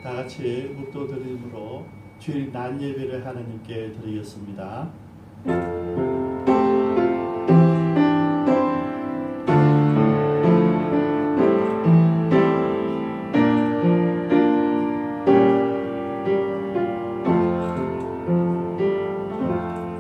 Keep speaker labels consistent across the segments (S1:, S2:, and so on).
S1: 다 같이 묵도드림으로 주일 낮 예배를 하나님께 드리겠습니다.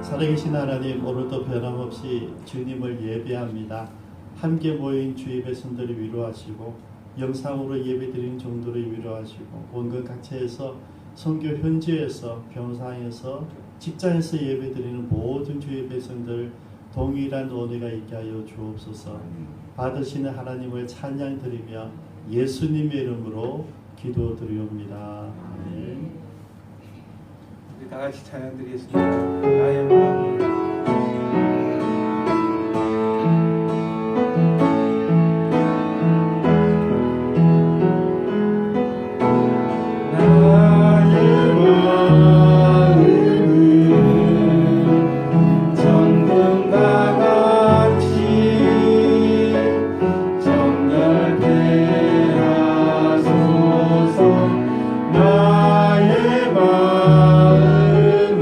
S1: 살아계신 하나님, 오늘도 변함없이 주님을 예배합니다. 함께 모인 주의 백성들을 위로하시고 영상으로 예배드리는 종들을 위로하시고 원근 각처에서 선교 현지에서 병상에서 직장에서 예배드리는 모든 주의 백성들 동일한 은혜가 있게 하여 주옵소서. 받으시는 하나님을 찬양드리며 예수님의 이름으로 기도드리옵니다. 아멘.
S2: 우리 다 같이 찬양드리겠습니다. 나의 마음을
S3: 나의 마음을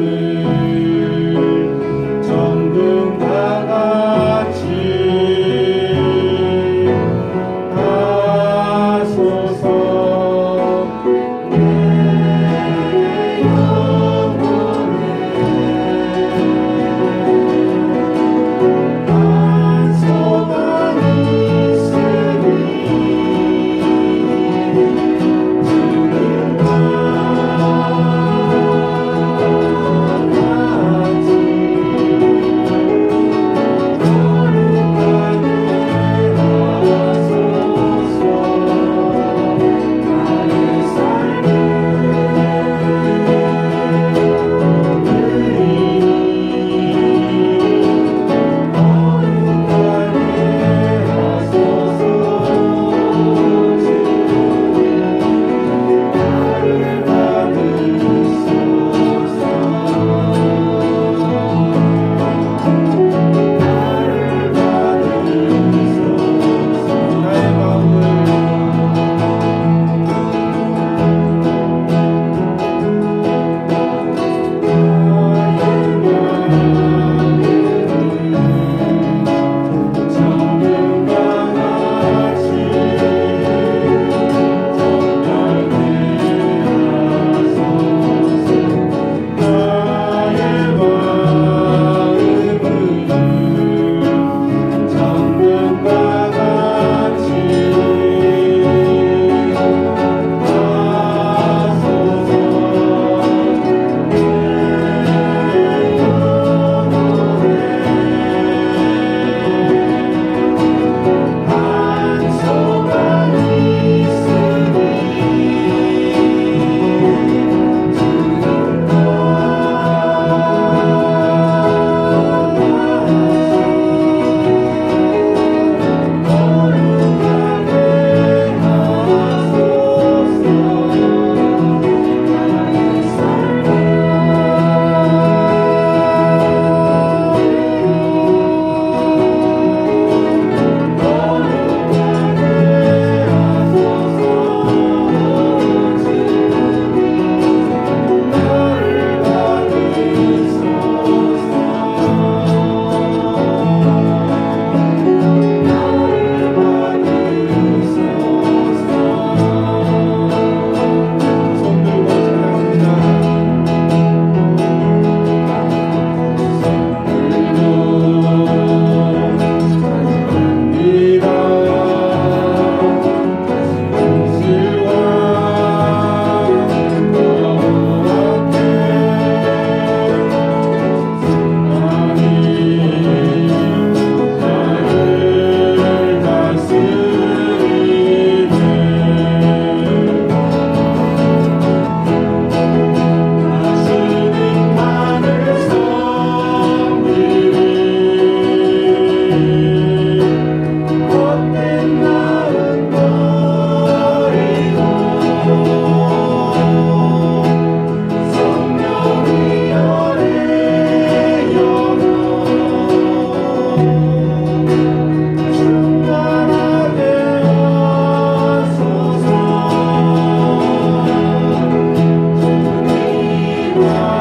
S3: 찬양합니다.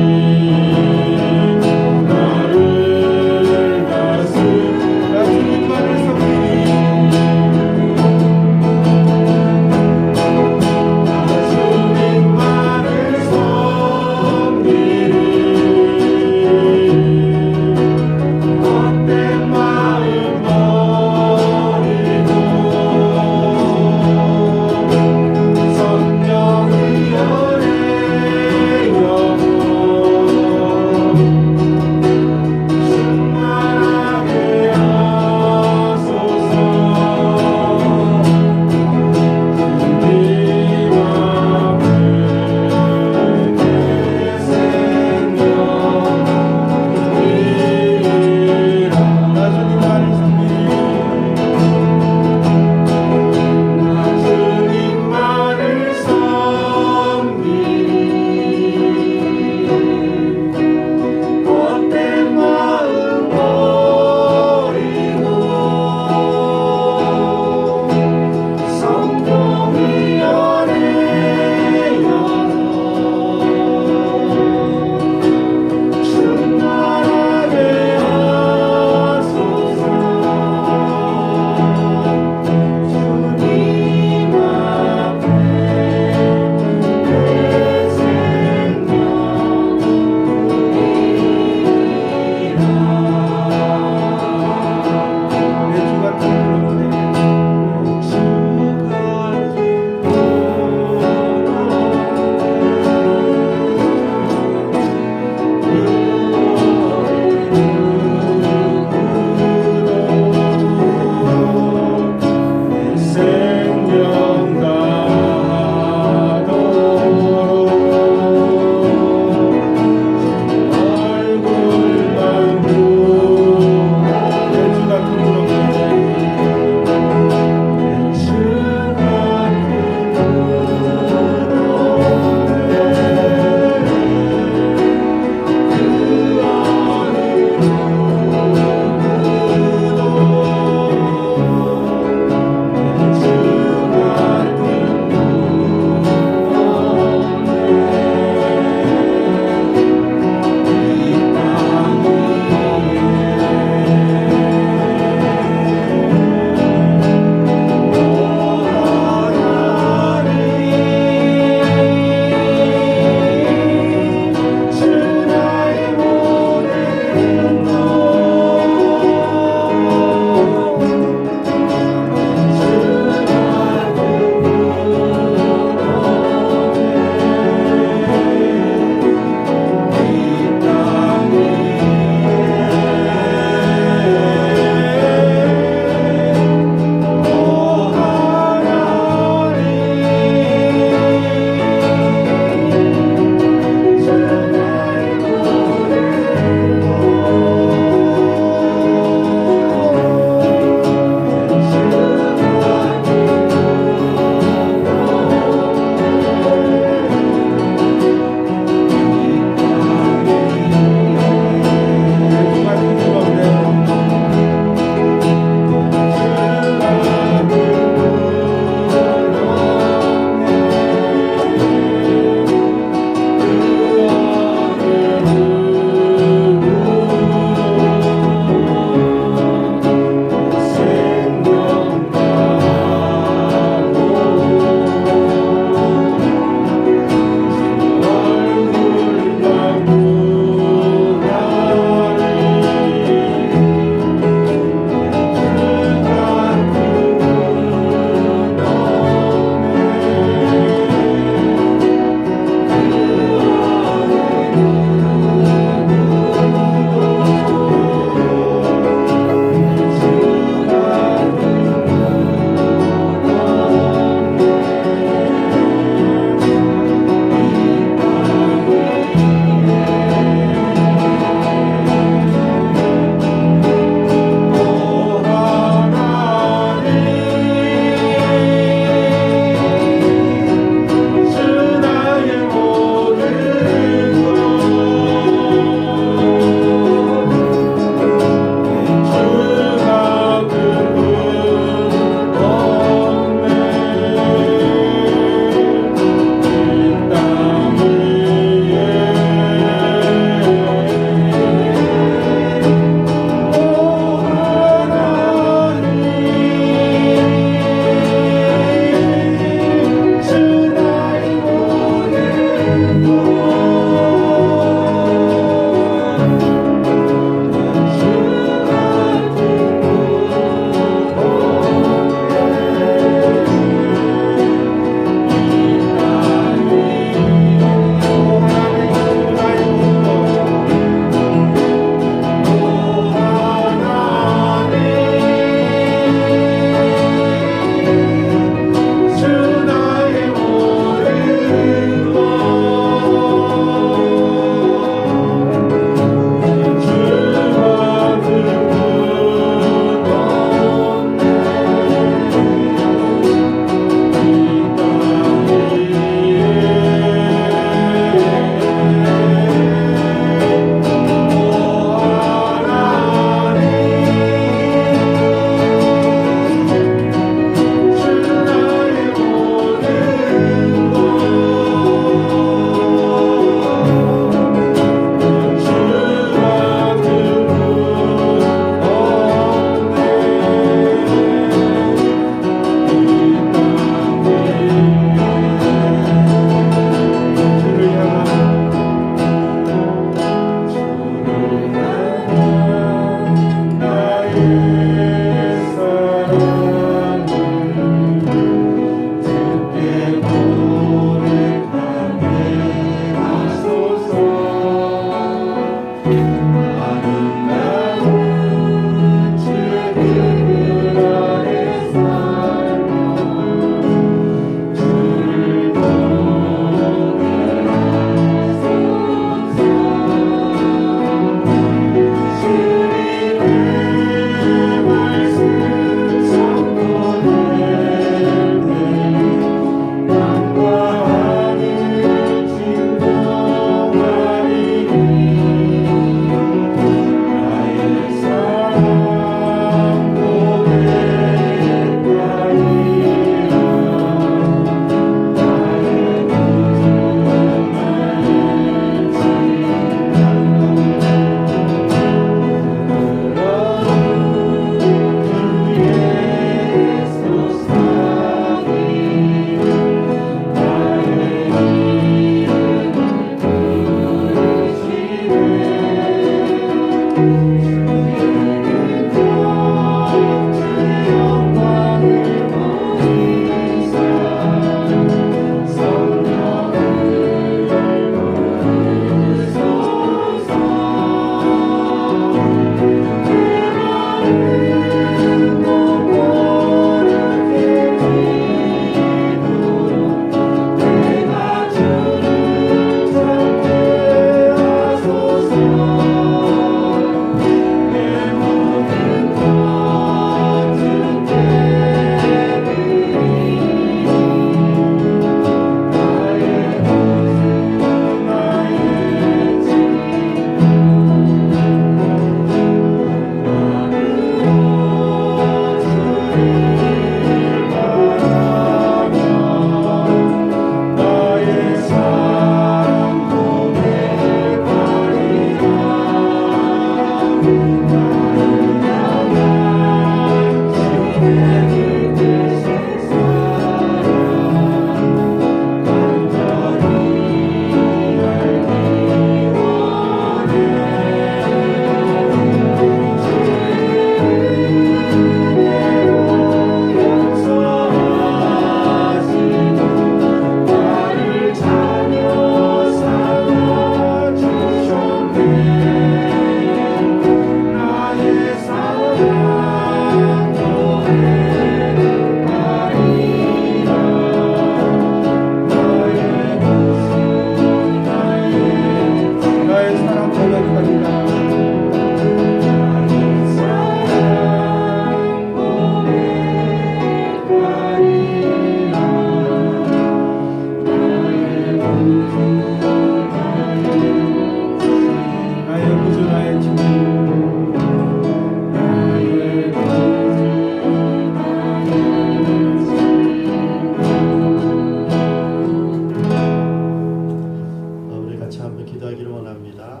S1: 바랍니다.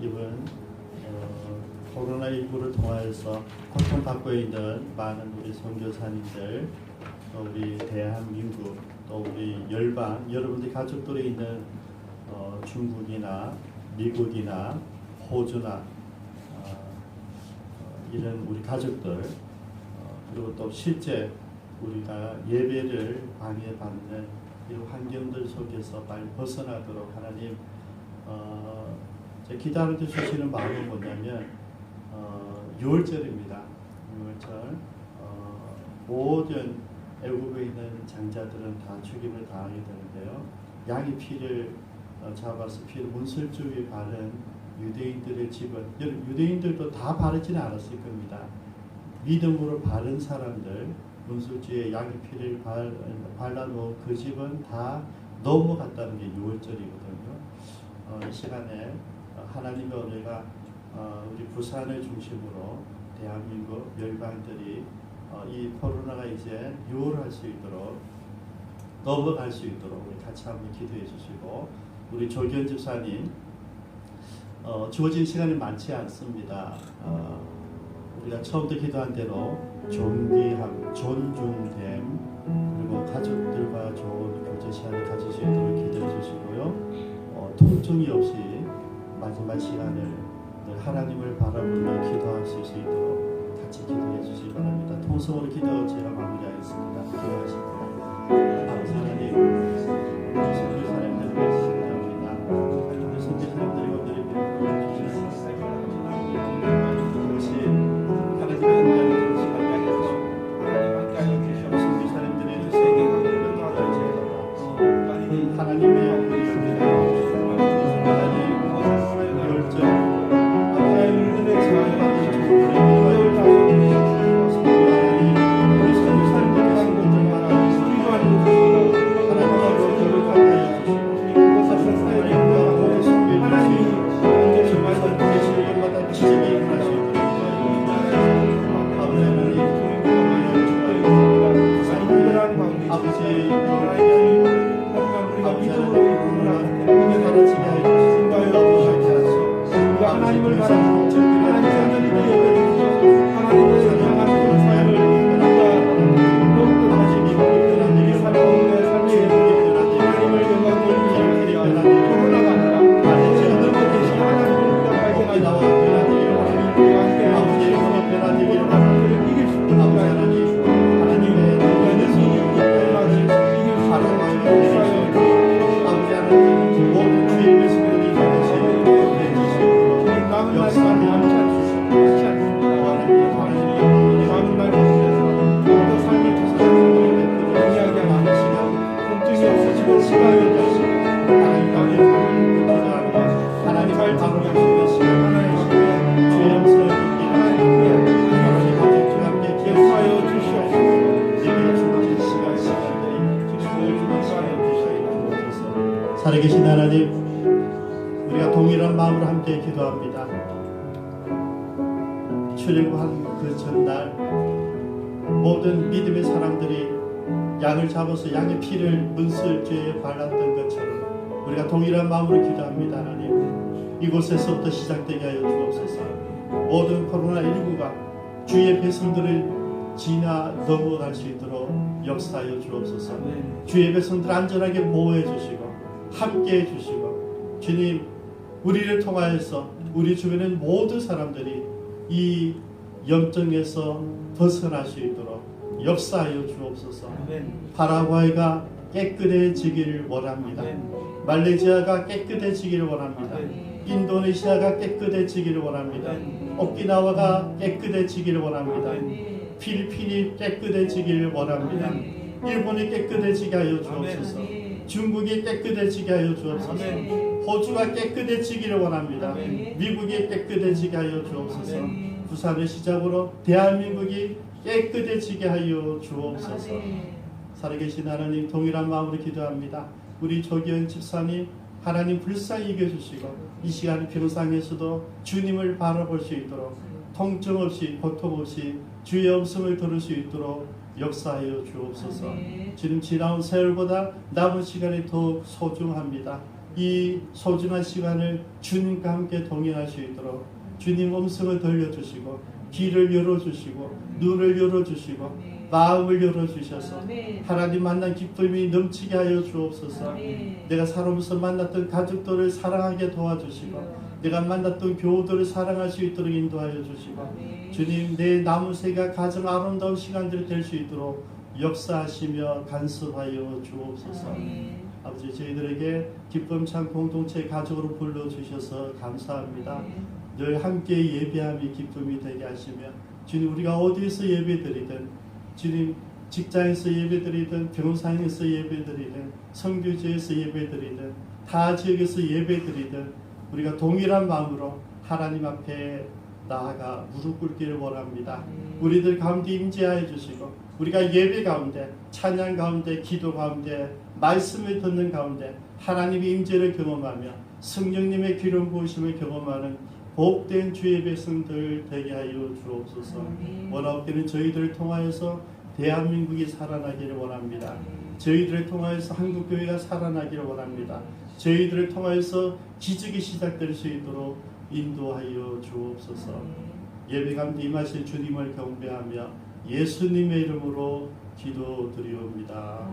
S1: 이번 코로나19를 통하여서 고통받고 있는 많은 우리 선교사님들, 또 우리 대한민국, 또 우리 열방, 여러분들 가족들이 있는 중국이나 미국이나 호주나 이런 우리 가족들, 그리고 또 실제 우리가 예배를 방해받는 이런 환경들 속에서 빨리 벗어나도록 하나님 기다려 주시는 마음은 뭐냐면 6월절입니다. 6월절 모든 애국에 있는 장자들은 다 죽임을 당하게 되는데요. 양의 피를 잡아서 피를 문설주 위에 바른 유대인들의 집은, 유대인들도 다 바르지는 않았을 겁니다. 믿음으로 바른 사람들, 문설주에 양의 피를 발라놓은 그 집은 다 넘어갔다는 게 6월절이거든요. 이 시간에 하나님의 은혜가 우리 부산을 중심으로 대한민국 열방들이 이 코로나가 이제 유월할 수 있도록, 넘어갈 수 있도록 우리 같이 한번 기도해 주시고, 우리 조기현 집사님 주어진 시간이 많지 않습니다. 우리가 처음부터 기도한 대로 존귀함, 존중됨, 그리고 가족들과 좋은 교제 시간을 가질 수 있도록 기도해 주시고요. 통증이 없이 마지막 시간을 늘 하나님을 바라보며 기도할 수 있도록 같이 기도해 주시기 바랍니다. 통성으로 기도 제가 마무리하겠습니다. 기도하십니다. 아버지 하나님, 선교사님들 말씀합니다. 우리 선교사님들이 오늘의 믿음을 주시는 그것이 하나님의 은혜를 시간에서 선교사님들의 세계가 하나님의 살아계신 하나님, 우리가 동일한 마음으로 함께 기도합니다. 출애굽한 그 전날 모든 믿음의 사람들이 양을 잡아서 양의 피를 문설주에 발랐던 것처럼 우리가 동일한 마음으로 기도합니다. 하나님, 이곳에서부터 시작되게 하여 주옵소서. 모든 코로나19가 주의 백성들을 지나 넘어갈 수 있도록 역사하여 주옵소서. 주의 백성들 안전하게 보호해 주시고 함께해 주시고, 주님, 우리를 통하여서 우리 주변의 모든 사람들이 이 염증에서 벗어날 수 있도록 역사하여 주옵소서. 파라과이가 깨끗해지기를 원합니다. 말레이시아가 깨끗해지기를 원합니다. 인도네시아가 깨끗해지기를 원합니다. 오키나와가 깨끗해지기를 원합니다. 필리핀이 깨끗해지기를 원합니다. 일본이 깨끗해지게 하여 주옵소서. 중국이 깨끗해지게 하여 주옵소서. 호주가 깨끗해지기를 원합니다. 미국이 깨끗해지게 하여 주옵소서. 부산을 시작으로 대한민국이 깨끗해지게 하여 주옵소서. 살아계신 하나님, 동일한 마음으로 기도합니다. 우리 조기현 집사님, 하나님 불쌍히 여겨주시고 이 시간 병상에서도 주님을 바라볼 수 있도록, 통증 없이 고통 없이 주의 음성을 들을 수 있도록 역사하여 주옵소서. 지금 지나온 세월보다 남은 시간이 더욱 소중합니다. 이 소중한 시간을 주님과 함께 동행할 수 있도록 주님 음성을 들려주시고 귀를 열어주시고 눈을 열어주시고 마음을 열어주셔서 하나님 만난 기쁨이 넘치게 하여 주옵소서. 내가 살아오면서 만났던 가족들을 사랑하게 도와주시고 내가 만났던 교우들을 사랑할 수 있도록 인도하여 주시고 주님 내 남은 생가 가장 아름다운 시간들이 될 수 있도록 역사하시며 간섭하여 주옵소서. 아버지 저희들에게 기쁨찬 공동체 가족으로 불러주셔서 감사합니다. 늘 함께 예배함이 기쁨이 되게 하시며 주님 우리가 어디에서 예배드리든 주님 직장에서 예배드리든 병상에서 예배드리든 성교지에서 예배드리든 타 지역에서 예배드리든 우리가 동일한 마음으로 하나님 앞에 나아가 무릎 꿇기를 원합니다. 우리들 가운데 임재하여 주시고 우리가 예배 가운데 찬양 가운데 기도 가운데 말씀을 듣는 가운데 하나님의 임재를 경험하며 성령님의 기름 부으심을 경험하는 복된 주의 백성들 되게 하여 주옵소서. 원하옵기는 저희들을 통하여서 대한민국이 살아나기를 원합니다. 저희들을 통하여서 한국교회가 살아나기를 원합니다. 저희들을 통하여서 기적이 시작될 수 있도록 인도하여 주옵소서. 예배 가운데 임하실 주님을 경배하며 예수님의 이름으로 기도드리옵니다.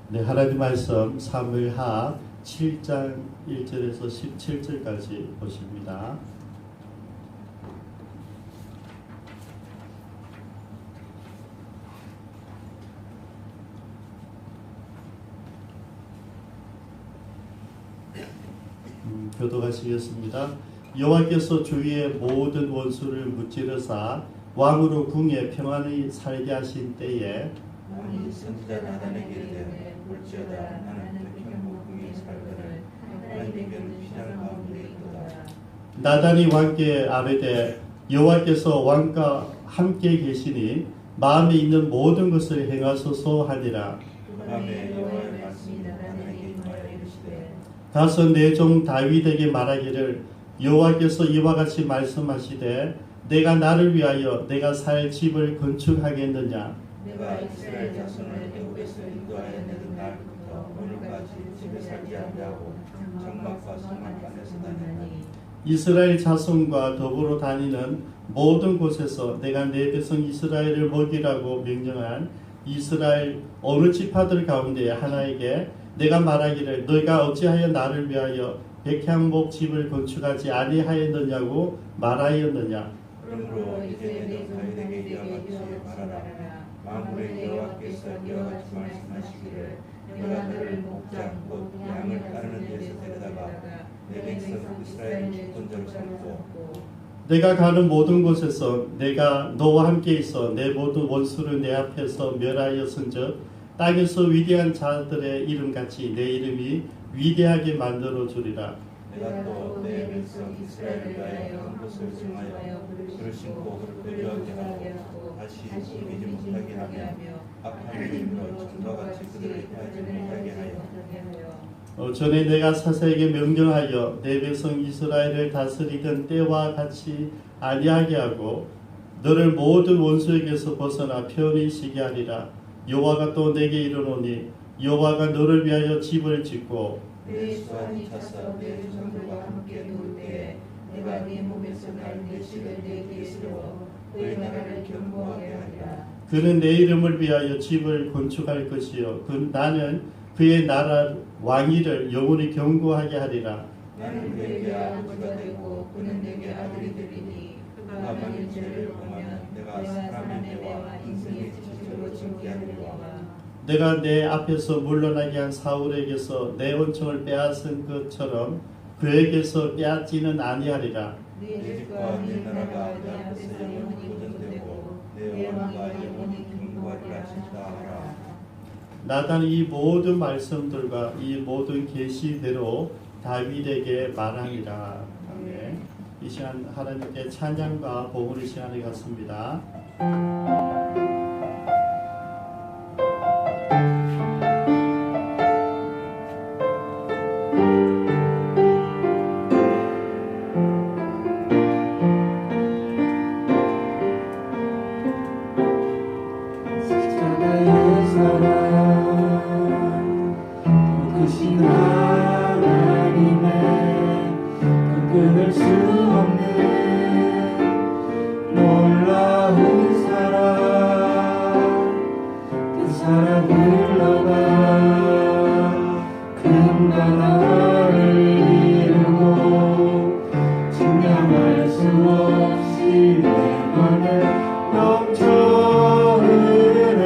S1: 네, 하나님 말씀 사무엘하 7장 1절에서 17절까지 보십니다. 교독하시겠습니다. 여호와께서 주위의 모든 원수를 무찌르사 왕으로 궁에 평안히 살게 하신 때에
S3: 왕이 선지자 나단에게 이르되 볼지어다 나는 백향목궁에 살거늘 하나님의 비장 가운데 있도다.
S1: 나단이 왕께 아뢰되 여호와께서 왕과 함께 계시니 마음에 있는 모든 것을 행하소서 하니라.
S3: 그 밤에 여호와의 말씀이 나단에게 임하여 이르시되
S1: 가서 내 종 다윗에게 말하기를 여호와께서 이와 같이 말씀하시되 내가 나를 위하여 내가 살 집을 건축하겠느냐.
S3: 내가 이스라엘 자손을 애굽에서 인도하여 내던 날부터 오늘까지 집에 살지 아니하고 장막과 성막간에서 다니나니
S1: 이스라엘 자손과 더불어 다니는 모든 곳에서 내가 내 백성 이스라엘을 먹이라고 명령한 이스라엘 어느 지파들 가운데 하나에게 내가 말하기를 너희가 어찌하여 나를 위하여 백향목 집을 건축하지 아니하였느냐고 말하였느냐.
S3: 그러므로 이제 내 다윗에게 이와 같이 말하라. 만군의 여호와께서 이와 같이 말씀하시기를 내가 너를 목장 곧 양을 따르는 데서 데려다가 내 백성 이스라엘 주권자로 삼고
S1: 내가 가는 모든 곳에서 내가 너와 함께 있어 내 모든 원수를 내 앞에서 멸하였은즉 땅에서 위대한 자들의 이름같이 내 이름이 위대하게 만들어 주리라.
S3: 내가 또 내 백성 이스라엘을 위하여 한 곳을 정하여 그를 신고 그를 배려하게 하고 다시 이기지 못하게 하며 악한 힘으로 전과 같이 그들을 해하지 못하게 하여
S1: 전에 내가 사사에게 명령하여 내 백성 이스라엘을 다스리던 때와 같이 아니하게 하고 너를 모든 원수에게서 벗어나 편히 쉬게 하리라. 여호와가 또 내게 이르노니 여호와가 너를 위하여 집을 짓고
S3: 내 수완이 차서 내 조상들과 함께 누울 때에 내가 네 몸에서 날 내식을 내게 이르러 너희 나라를 견고하게 하리라.
S1: 그는 내 이름을 위하여 집을 건축할 것이요 나는 그의 나라 왕위를 영원히 견고하게 하리라.
S3: 나는 그에게 아버지가 되고 그는 내게 아들이 되리니 그가 만일 죄를 범하면 내가 사람의 매와 인생의 지식으로 징계하리라.
S1: 내가 내 앞에서 물러나게 한 사울에게서 내 원청을 빼앗은 것처럼 그에게서 빼앗지는 아니하리라.
S3: 네 집과 네 나라가 내 앞에서 영원히 보존되고 내 왕과 영원히 견고하리라 하라.
S1: 나단이 이 모든 말씀들과 이 모든 계시대로 다윗에게 말하니라. 아멘. 이 시간 하나님께 찬양과 봉헌의 시간이 갖습니다.
S3: 수 없는 놀라운 사랑 그 사랑 흘러가 큰 나라를 이루고 증명할 수 없이 내 맘에 넘쳐 흐르네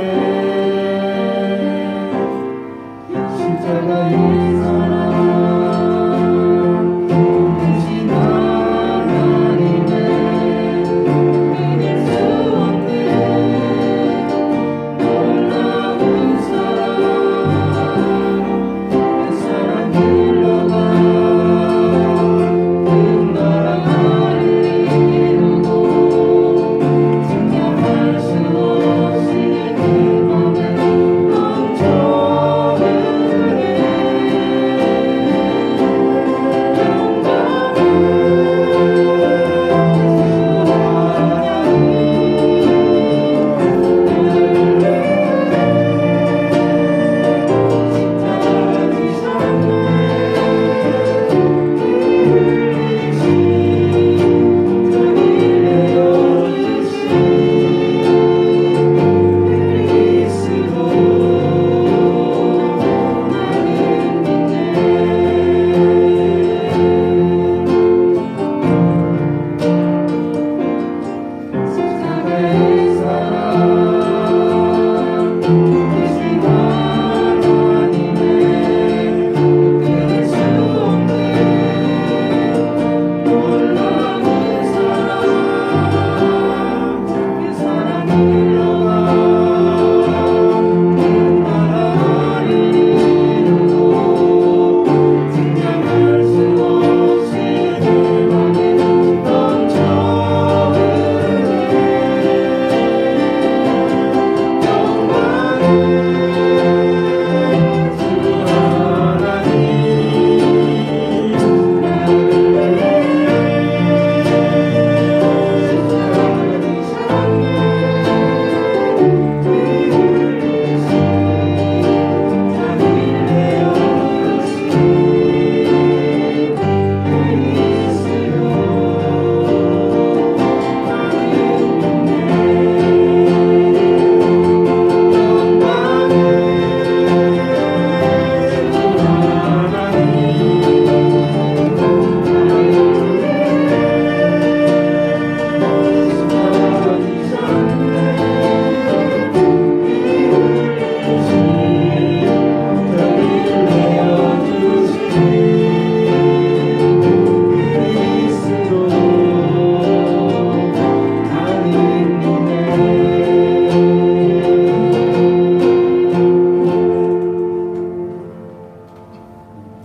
S3: 십자가의 사랑 대신 하나님의 믿을 수 없는 놀라운 사랑 그 사랑 흘러가 큰 나라를 이루고 증명할 수 없이 내 맘에 넘쳐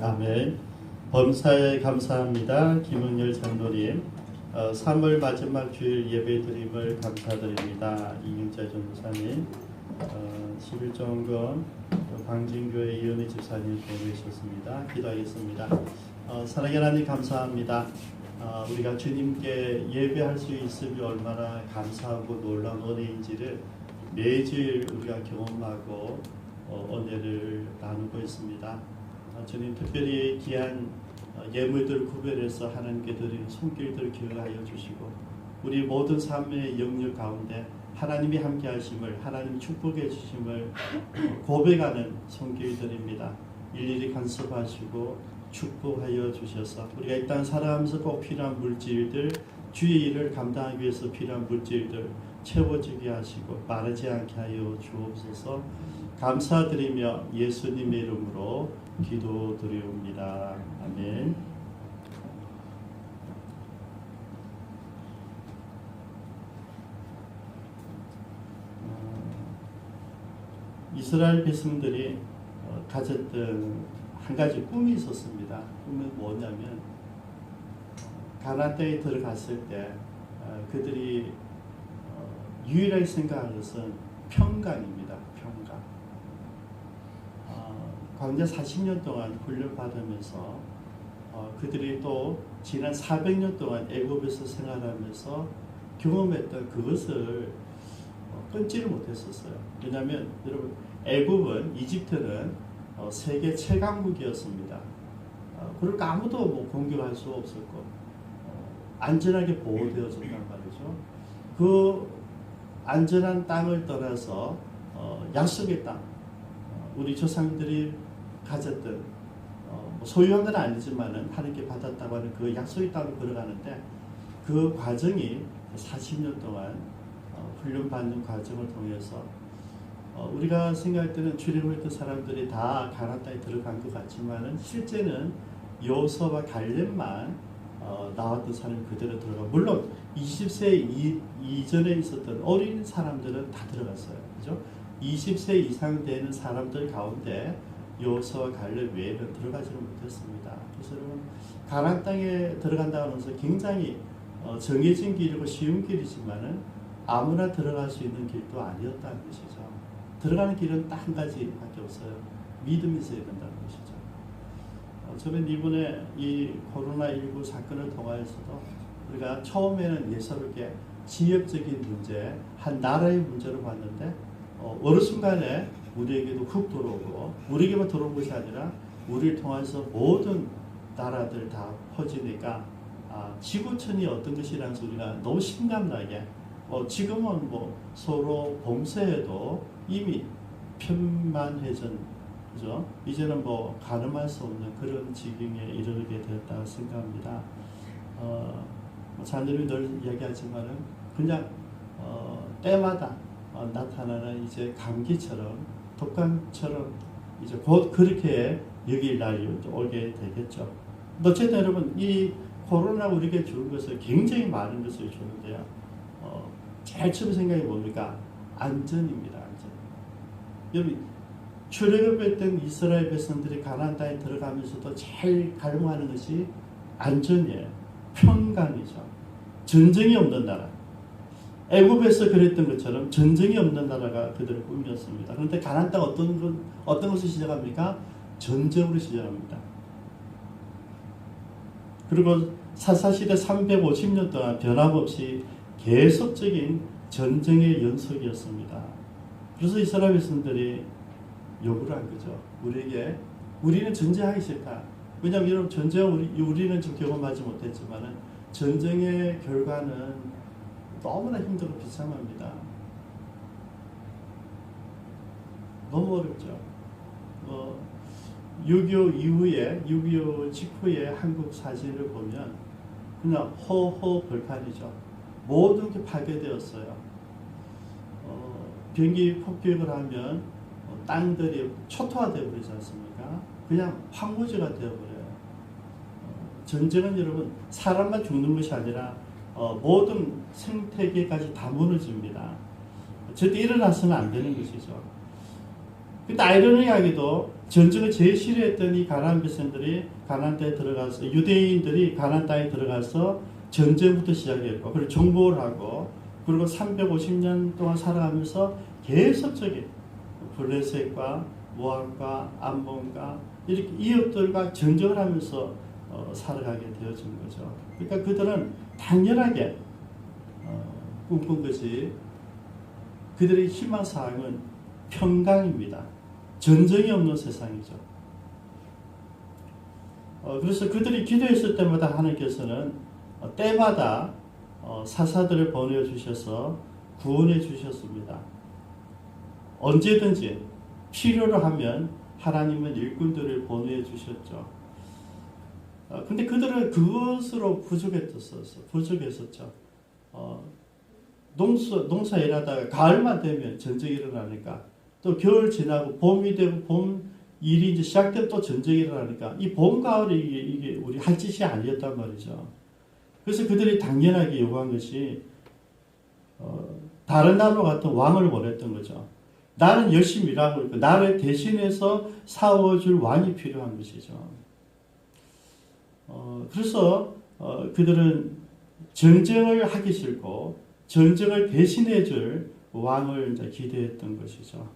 S1: 아멘. 범사에 감사합니다. 김은열 장로님, 3월 마지막 주일 예배드림을 감사드립니다. 이윤자 전도사님, 11조원금 광진교회 이은희 집사님 보내주셨습니다. 기도하겠습니다. 사랑의 하나님 감사합니다. 우리가 주님께 예배할 수 있음이 얼마나 감사하고 놀라운 은혜인지를 매주일 우리가 경험하고 은혜를 나누고 있습니다. 주님 특별히 귀한 예물들 구별해서 하나님께 드리는 손길들을 기억하여 주시고 우리 모든 삶의 영역 가운데 하나님이 함께 하심을 하나님 축복해 주심을 고백하는 손길들입니다. 일일이 간섭하시고 축복하여 주셔서 우리가 이 땅 살아가면서 꼭 필요한 물질들 주의 일을 감당하기 위해서 필요한 물질들 채워주게 하시고 마르지 않게 하여 주옵소서. 감사드리며 예수님의 이름으로 기도드리옵니다. 아멘. 이스라엘 백성들이 가졌던 한 가지 꿈이 있었습니다. 꿈은 뭐냐면 가나안 땅에 들어갔을 때 그들이 유일하게 생각하는 것은 평강입니다. 평강. 광야 40년 동안 훈련받으면서 그들이 또 지난 400년 동안 애굽에서 생활하면서 경험했던 그것을 끊지를 못했었어요. 왜냐하면 여러분 애굽은 이집트는 세계 최강국이었습니다. 그러니까 아무도 공격할 수 없었고 안전하게 보호되어졌단 말이죠. 그 안전한 땅을 떠나서 약속의 땅, 우리 조상들이 가졌던 소유한 건 아니지만은 하나님께 받았다고 하는 그 약속의 땅을 걸어가는데 그 과정이 40년 동안 훈련받는 과정을 통해서 우리가 생각할 때는 출애굽했던 사람들이 다 가나안 땅에 들어간 것 같지만은 실제는 여호수아와 갈렙만 나왔던 사람이 그대로 들어가. 물론 20세 이전에 있었던 어린 사람들은 다 들어갔어요. 그죠? 20세 이상 되는 사람들 가운데 여호수아와 갈렙 외에는 들어가지는 못했습니다. 그래서 여러분 가나안 땅에 들어간다고 하면서 굉장히 정해진 길이고 쉬운 길이지만은 아무나 들어갈 수 있는 길도 아니었다는 것이죠. 들어가는 길은 딱 한 가지밖에 없어요. 믿음이 있어야 된다는 것이죠. 저는 이번에 이 코로나19 사건을 통하여서도 우리가 처음에는 예사롭게 지역적인 문제, 한 나라의 문제로 봤는데 어느 순간에 우리에게도 훅 들어오고 우리에게만 들어온 것이 아니라 우리를 통해서 모든 나라들 다 퍼지니까 지구촌이 어떤 것이라는 우리가 너무 심각하게 지금은 뭐 서로 봉쇄해도 이미 편만해진, 그죠? 이제는 뭐 가늠할 수 없는 그런 지경에 이르게 되었다고 생각합니다. 자녀들이 늘 이야기하지만은 그냥 때마다 나타나는 이제 감기처럼 독감처럼 이제 곧 그렇게 여길 날이 오게 되겠죠. 어쨌든 여러분 이 코로나 우리에게 주는 것은 굉장히 많은 것을 주는데요. 제일 처음 생각이 뭡니까? 안전입니다. 안전. 여러분 출애굽했던 이스라엘 백성들이 가나안 땅에 들어가면서도 제일 갈망하는 것이 안전이에요. 평강이죠. 전쟁이 없는 나라. 애굽에서 그랬던 것처럼 전쟁이 없는 나라가 그들의 꿈이었습니다. 그런데 가나안 땅 어떤 것을 시작합니까? 전쟁으로 시작합니다. 그리고 사사시대 350년 동안 변함없이 계속적인 전쟁의 연속이었습니다. 그래서 이스라엘 백성들이 요구를 한 거죠. 우리는 전쟁하기 싫다. 왜냐하면 여러분 우리는 좀 경험하지 못했지만은 전쟁의 결과는 너무나 힘들고 비참합니다. 너무 어렵죠. 6.25 이후에 6.25 직후에 한국 사진을 보면 그냥 허허 벌판이죠. 모든 게 파괴되었어요. 비행기 폭격을 하면 땅들이 초토화되어 버리지 않습니까? 그냥 황무지가 되어버려요. 전쟁은 여러분 사람만 죽는 것이 아니라 모든 생태계까지 다 무너집니다. 절대 일어나서는 안 되는 것이죠. 근데 아이러니하게도 전쟁을 제일 싫어했던 이 가나안 백성들이 가나안 땅에 들어가서 유대인들이 가나안 땅에 들어가서 전쟁부터 시작했고 그리고 정복을 하고 그리고 350년 동안 살아가면서 계속적인 블레셋과 모압과 암몬과 이렇게 이웃들과 전쟁을 하면서 살아가게 되어진 거죠. 그러니까 그들은 당연하게 꿈꾼 것이 그들의 희망사항은 평강입니다. 전쟁이 없는 세상이죠. 그래서 그들이 기도했을 때마다 하나님께서는 때마다 사사들을 보내주셔서 구원해 주셨습니다. 언제든지 필요로 하면 하나님은 일꾼들을 보내주셨죠. 근데 그들은 그것으로 부족했었죠. 농사 일하다가 가을만 되면 전쟁이 일어나니까 또 겨울 지나고 봄이 되고 봄 일이 이제 시작되면 또 전쟁이 일어나니까 이 봄, 가을이 이게 우리 할 짓이 아니었단 말이죠. 그래서 그들이 당연하게 요구한 것이 다른 나라와 같은 왕을 원했던 거죠. 나는 열심히 일하고 있고 나를 대신해서 싸워줄 왕이 필요한 것이죠. 그래서 그들은 전쟁을 하기 싫고 전쟁을 대신해줄 왕을 이제 기대했던 것이죠.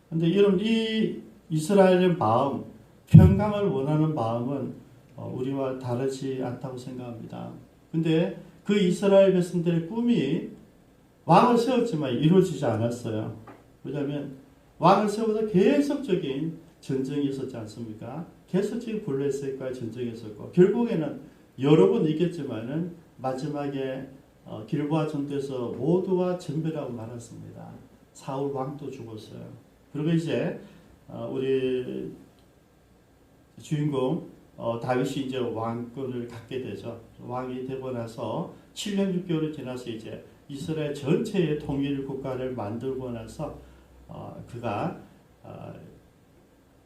S1: 그런데 여러분 이 이스라엘의 마음, 평강을 원하는 마음은 우리와 다르지 않다고 생각합니다. 근데 그 이스라엘 백성들의 꿈이 왕을 세웠지만 이루어지지 않았어요. 왜냐하면 왕을 세워서 계속적인 전쟁이 있었지 않습니까? 계속적인 블레셋과의 전쟁이 있었고 결국에는 여러 번 이겼지만은 마지막에 길보아 전투에서 모두가 전멸하고 말았습니다. 사울 왕도 죽었어요. 그리고 이제 우리 주인공 다윗이 이제 왕권을 갖게 되죠. 왕이 되고 나서 7년 6개월이 지나서 이제 이스라엘 전체의 통일 국가를 만들고 나서 그가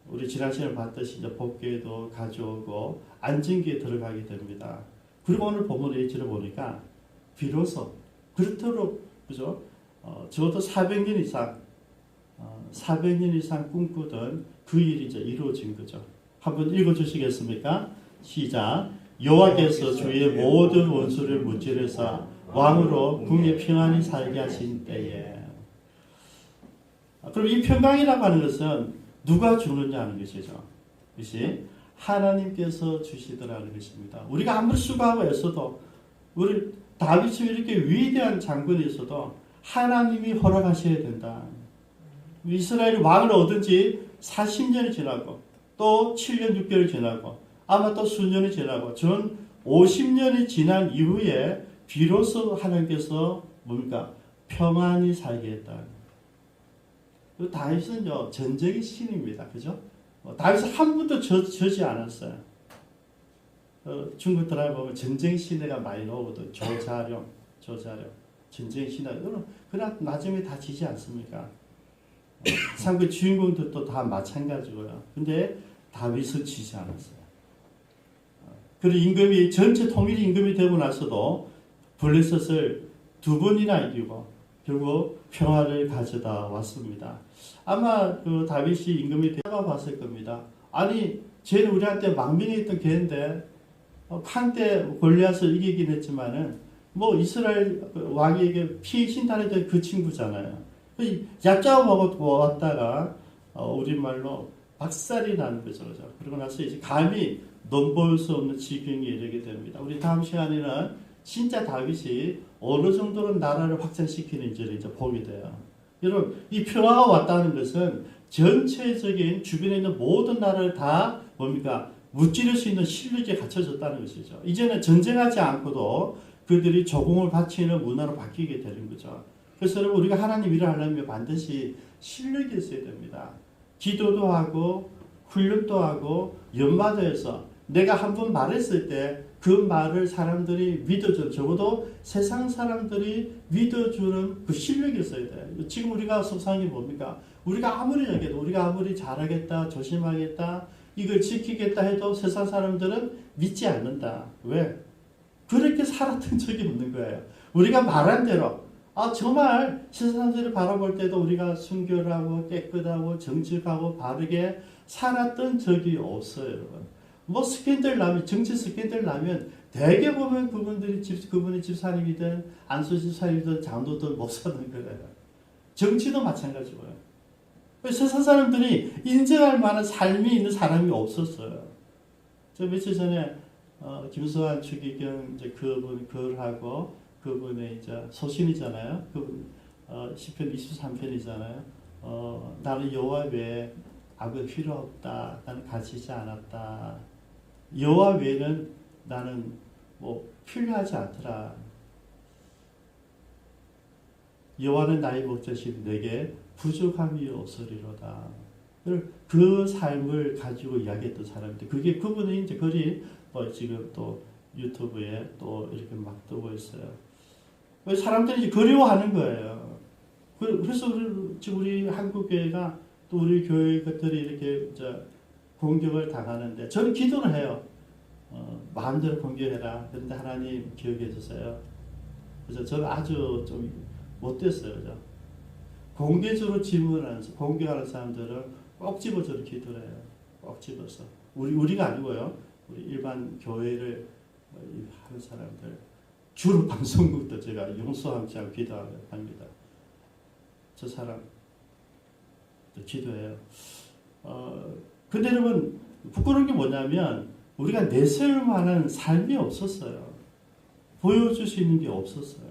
S1: 우리 지난 시간에 봤듯이 이제 복궤도 가져오고 안징기에 들어가게 됩니다. 그리고 오늘 본문 H를 보니까 비로소 그렇도록 그죠? 적어도 400년 이상 꿈꾸던 그 일이 이제 이루어진 거죠. 한번 읽어주시겠습니까? 시작. 여호와께서 주의 모든 원수를 무찌르사 왕으로 궁에 평안히 살게 하신 때에. 그럼 이 평강이라고 하는 것은 누가 주느냐 하는 것이죠. 그것이 하나님께서 주시더라는 것입니다. 우리가 아무리 수고하고 애써도 우리 다윗이 이렇게 위대한 장군이 있어도 하나님이 허락하셔야 된다. 이스라엘이 왕을 얻은 지 40년이 지나고 또 7년 6개월이 지나고 아마 또 수년이 지나고 전 50년이 지난 이후에 비로소 하나님께서 뭡니까? 평안히 살게 했다. 다윗은요 전쟁의 신입니다. 그죠? 다윗은 한 번도 져지 않았어요. 중국 드라마 보면 전쟁 신뢰가 많이 나오거든. 조자룡, 전쟁 신뢰. 그러나 나중에 다 지지 않습니까? 상그 주인공들도 다 마찬가지고요. 근데 다윗은 지지 않았어요. 그리고 임금이 전체 통일 임금이 되고 나서도 블레셋을 2번이나 이기고 결국 평화를 가져다 왔습니다. 아마 그 다윗이 임금이 되어 봤을 겁니다. 아니, 쟤는 우리한테 망명에 있던 걔인데 한때 골리앗을 이기긴 했지만은 뭐 이스라엘 왕에게 피신당했던 그 친구잖아요. 얕잡아먹고 왔다가 우리말로 박살이 나는 거죠. 그러고 나서 이제 감히 넘볼 수 없는 지경에 이르게 됩니다. 우리 다음 시간에는 진짜 다윗이 어느 정도로 나라를 확장시키는지를 이제 보게 돼요. 여러분, 이 평화가 왔다는 것은 전체적인 주변에 있는 모든 나라를 다 뭡니까? 무찌를 수 있는 실력이 갖춰졌다는 것이죠. 이제는 전쟁하지 않고도 그들이 조공을 바치는 문화로 바뀌게 되는 거죠. 그래서 여러분, 우리가 하나님 일을 하려면 반드시 실력이 있어야 됩니다. 기도도 하고 훈련도 하고 연마도에서 내가 한 번 말했을 때 그 말을 사람들이 믿어주는, 적어도 세상 사람들이 믿어주는 그 실력이 있어야 돼요. 지금 우리가 속상한 게 뭡니까? 우리가 아무리 얘기해도, 우리가 아무리 잘하겠다, 조심하겠다, 이걸 지키겠다 해도 세상 사람들은 믿지 않는다. 왜? 그렇게 살았던 적이 없는 거예요. 우리가 말한 대로 정말 세상 사람들이 바라볼 때도 우리가 순결하고 깨끗하고 정직하고 바르게 살았던 적이 없어요, 여러분. 뭐 스캔들 나면, 정치 스캔들 나면 대개 보면 그분이 집사님이든 안수 집사님이든 장로든 목사든 그래요. 정치도 마찬가지고요. 세상 사람들이 인정할 만한 삶이 있는 사람이 없었어요. 저 며칠 전에 김수환 추기경 이제 그분 글하고 그분의 이제 소신이잖아요. 그분 시편 23편이잖아요. 나는 여호와 외에 아무 필요 없다. 나는 가지지 않았다. 여호와 외에는 나는 뭐 필요하지 않더라. 여호와는 나의 목자시니 내게 부족함이 없으리로다. 그 삶을 가지고 이야기했던 사람인데 그게 그분의 이제 글이 지금 또 유튜브에 또 이렇게 막 뜨고 있어요. 사람들이 이제 그리워하는 거예요. 그래서 지금 우리 한국교회가 또 우리 교회들이 이렇게 이제 공격을 당하는데 저는 기도를 해요. 마음대로 공격해라. 그런데 하나님 기억해 주세요. 그래서 저는 아주 좀 못됐어요. 그죠? 공개적으로 질문하는, 공격하는 사람들은 꼭 집어서 기도를 해요. 꼭 집어서. 우리가 아니고요. 우리 일반 교회를 하는 사람들. 주로 방송국도 제가 용서하지 않고 기도합니다. 저 사람 기도해요. 근데 여러분 부끄러운 게 뭐냐면 우리가 내세울 만한 삶이 없었어요. 보여줄 수 있는 게 없었어요.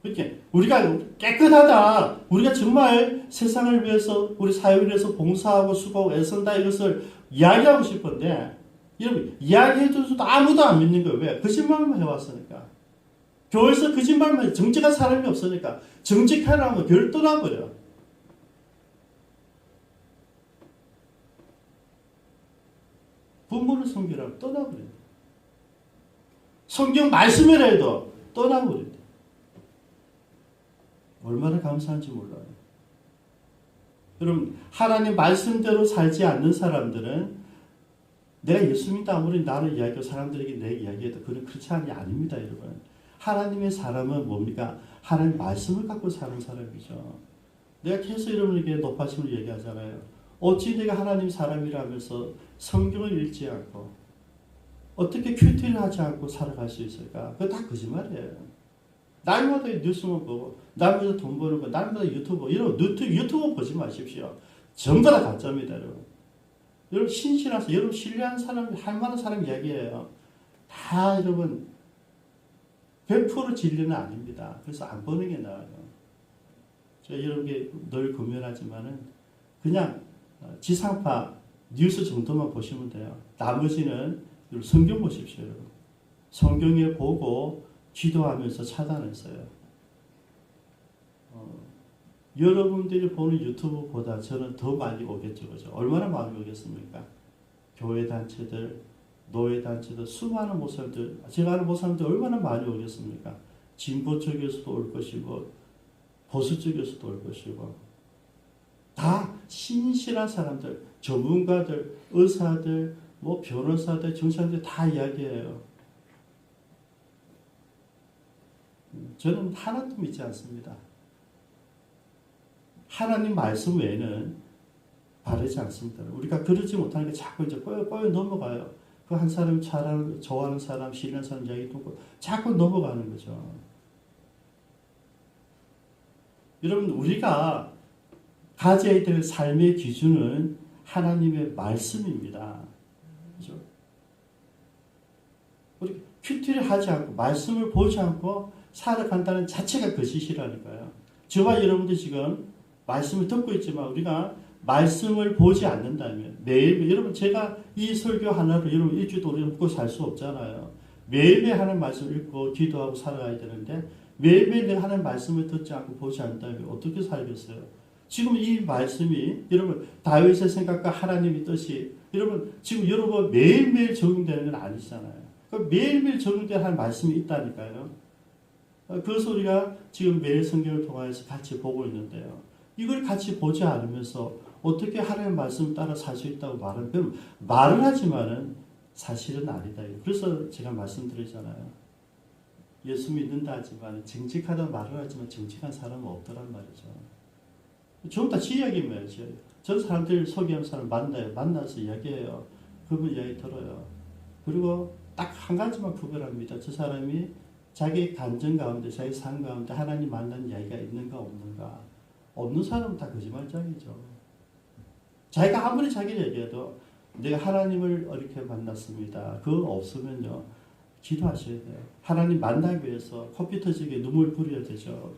S1: 이렇게 우리가 깨끗하다, 우리가 정말 세상을 위해서 우리 사회를 위해서 봉사하고 수고하고 애쓴다 이것을 이야기하고 싶은데 여러분 이야기해줘도 아무도 안 믿는 거예요. 왜? 거짓말만 해왔으니까. 교회에서 거짓말만 해. 정직한 사람이 없으니까. 정직하라면 교회를 떠나버려. 부모를 섬기라고 떠나버린다. 성경 말씀이라 해도 떠나버린다. 얼마나 감사한지 몰라요. 여러분 하나님 말씀대로 살지 않는 사람들은 내가 예수 믿다 아무리 나를 이야기하고 사람들에게 내 이야기해도 그건 그렇지 않니 아닙니다. 여러분 하나님의 사람은 뭡니까? 하나님 말씀을 갖고 사는 사람이죠. 내가 계속 여러분에게 높아심을 얘기하잖아요. 어찌 내가 하나님 사람이라면서 성경을 읽지 않고 어떻게 큐티를 하지 않고 살아갈 수 있을까? 그거 다 거짓말이에요. 날마다 뉴스만 보고 날마다 돈 버는 거 날마다 유튜브 이런 유튜브 보지 마십시오. 전부 다 가짜입니다. 여러분 신실하서 여러분 신뢰하는 사람 할 만한 사람 이야기예요. 다 여러분 100% 진리는 아닙니다. 그래서 안 보는 게 나아요. 제가 여러분께 늘 금연하지만은 그냥 지상파 뉴스 정도만 보시면 돼요. 나머지는 성경 보십시오. 여러분. 성경에 보고 기도하면서 차단했어요. 여러분들이 보는 유튜브보다 저는 더 많이 오겠죠. 그죠? 얼마나 많이 오겠습니까? 교회 단체들, 노예 단체들, 수많은 목사님들, 제가 아는 목사님들 얼마나 많이 오겠습니까? 진보 쪽에서도 올 것이고, 보수 쪽에서도 올 것이고, 다 신실한 사람들, 전문가들, 의사들, 뭐 변호사들, 정치인들 다 이야기해요. 저는 하나도 믿지 않습니다. 하나님 말씀 외에는 바르지 않습니다. 우리가 그러지 못하는 게 자꾸 이제 꼬여 넘어가요. 그 한 사람 좋아하는 사람, 싫어하는 사람 이야기 듣고 자꾸 넘어가는 거죠. 여러분, 우리가 가져야 될 삶의 기준은 하나님의 말씀입니다. 그죠? 우리 큐티를 하지 않고, 말씀을 보지 않고 살아간다는 자체가 거짓이라니까요. 저와 여러분들 지금 말씀을 듣고 있지만 우리가 말씀을 보지 않는다면 매일 여러분 제가 이 설교 하나로 여러분 일주일 동안 먹고 살 수 없잖아요. 매일매일 하는 말씀을 읽고 기도하고 살아가야 되는데 매일매일 내가 하는 말씀을 듣지 않고 보지 않는다면 어떻게 살겠어요? 지금 이 말씀이 여러분 다윗의 생각과 하나님의 뜻이 여러분 지금 여러분 매일매일 적용되는 건 아니잖아요. 매일매일 적용되는 말씀이 있다니까요. 그래서 우리가 지금 매일 성경을 통해서 같이 보고 있는데요. 이걸 같이 보지 않으면서 어떻게 하나님의 말씀을 따라 살 수 있다고 말은 하지만은 사실은 아니다. 그래서 제가 말씀드리잖아요. 예수 믿는다 하지만 정직하다 말을 하지만 정직한 사람은 없더란 말이죠. 전부 다 지 이야기입니다. 전 사람들 소개하는 사람 만나요. 만나서 이야기해요. 그분 이야기 들어요. 그리고 딱 한 가지만 구별합니다. 저 사람이 자기 감정 가운데, 자기 삶 가운데 하나님 만난 이야기가 있는가 없는가. 없는 사람은 다 거짓말장이죠. 자기가 아무리 자기를 얘기해도 내가 하나님을 이렇게 만났습니다. 그거 없으면요. 기도하셔야 돼요. 하나님 만나기 위해서 코피 터지게 눈물 뿌려야 되죠.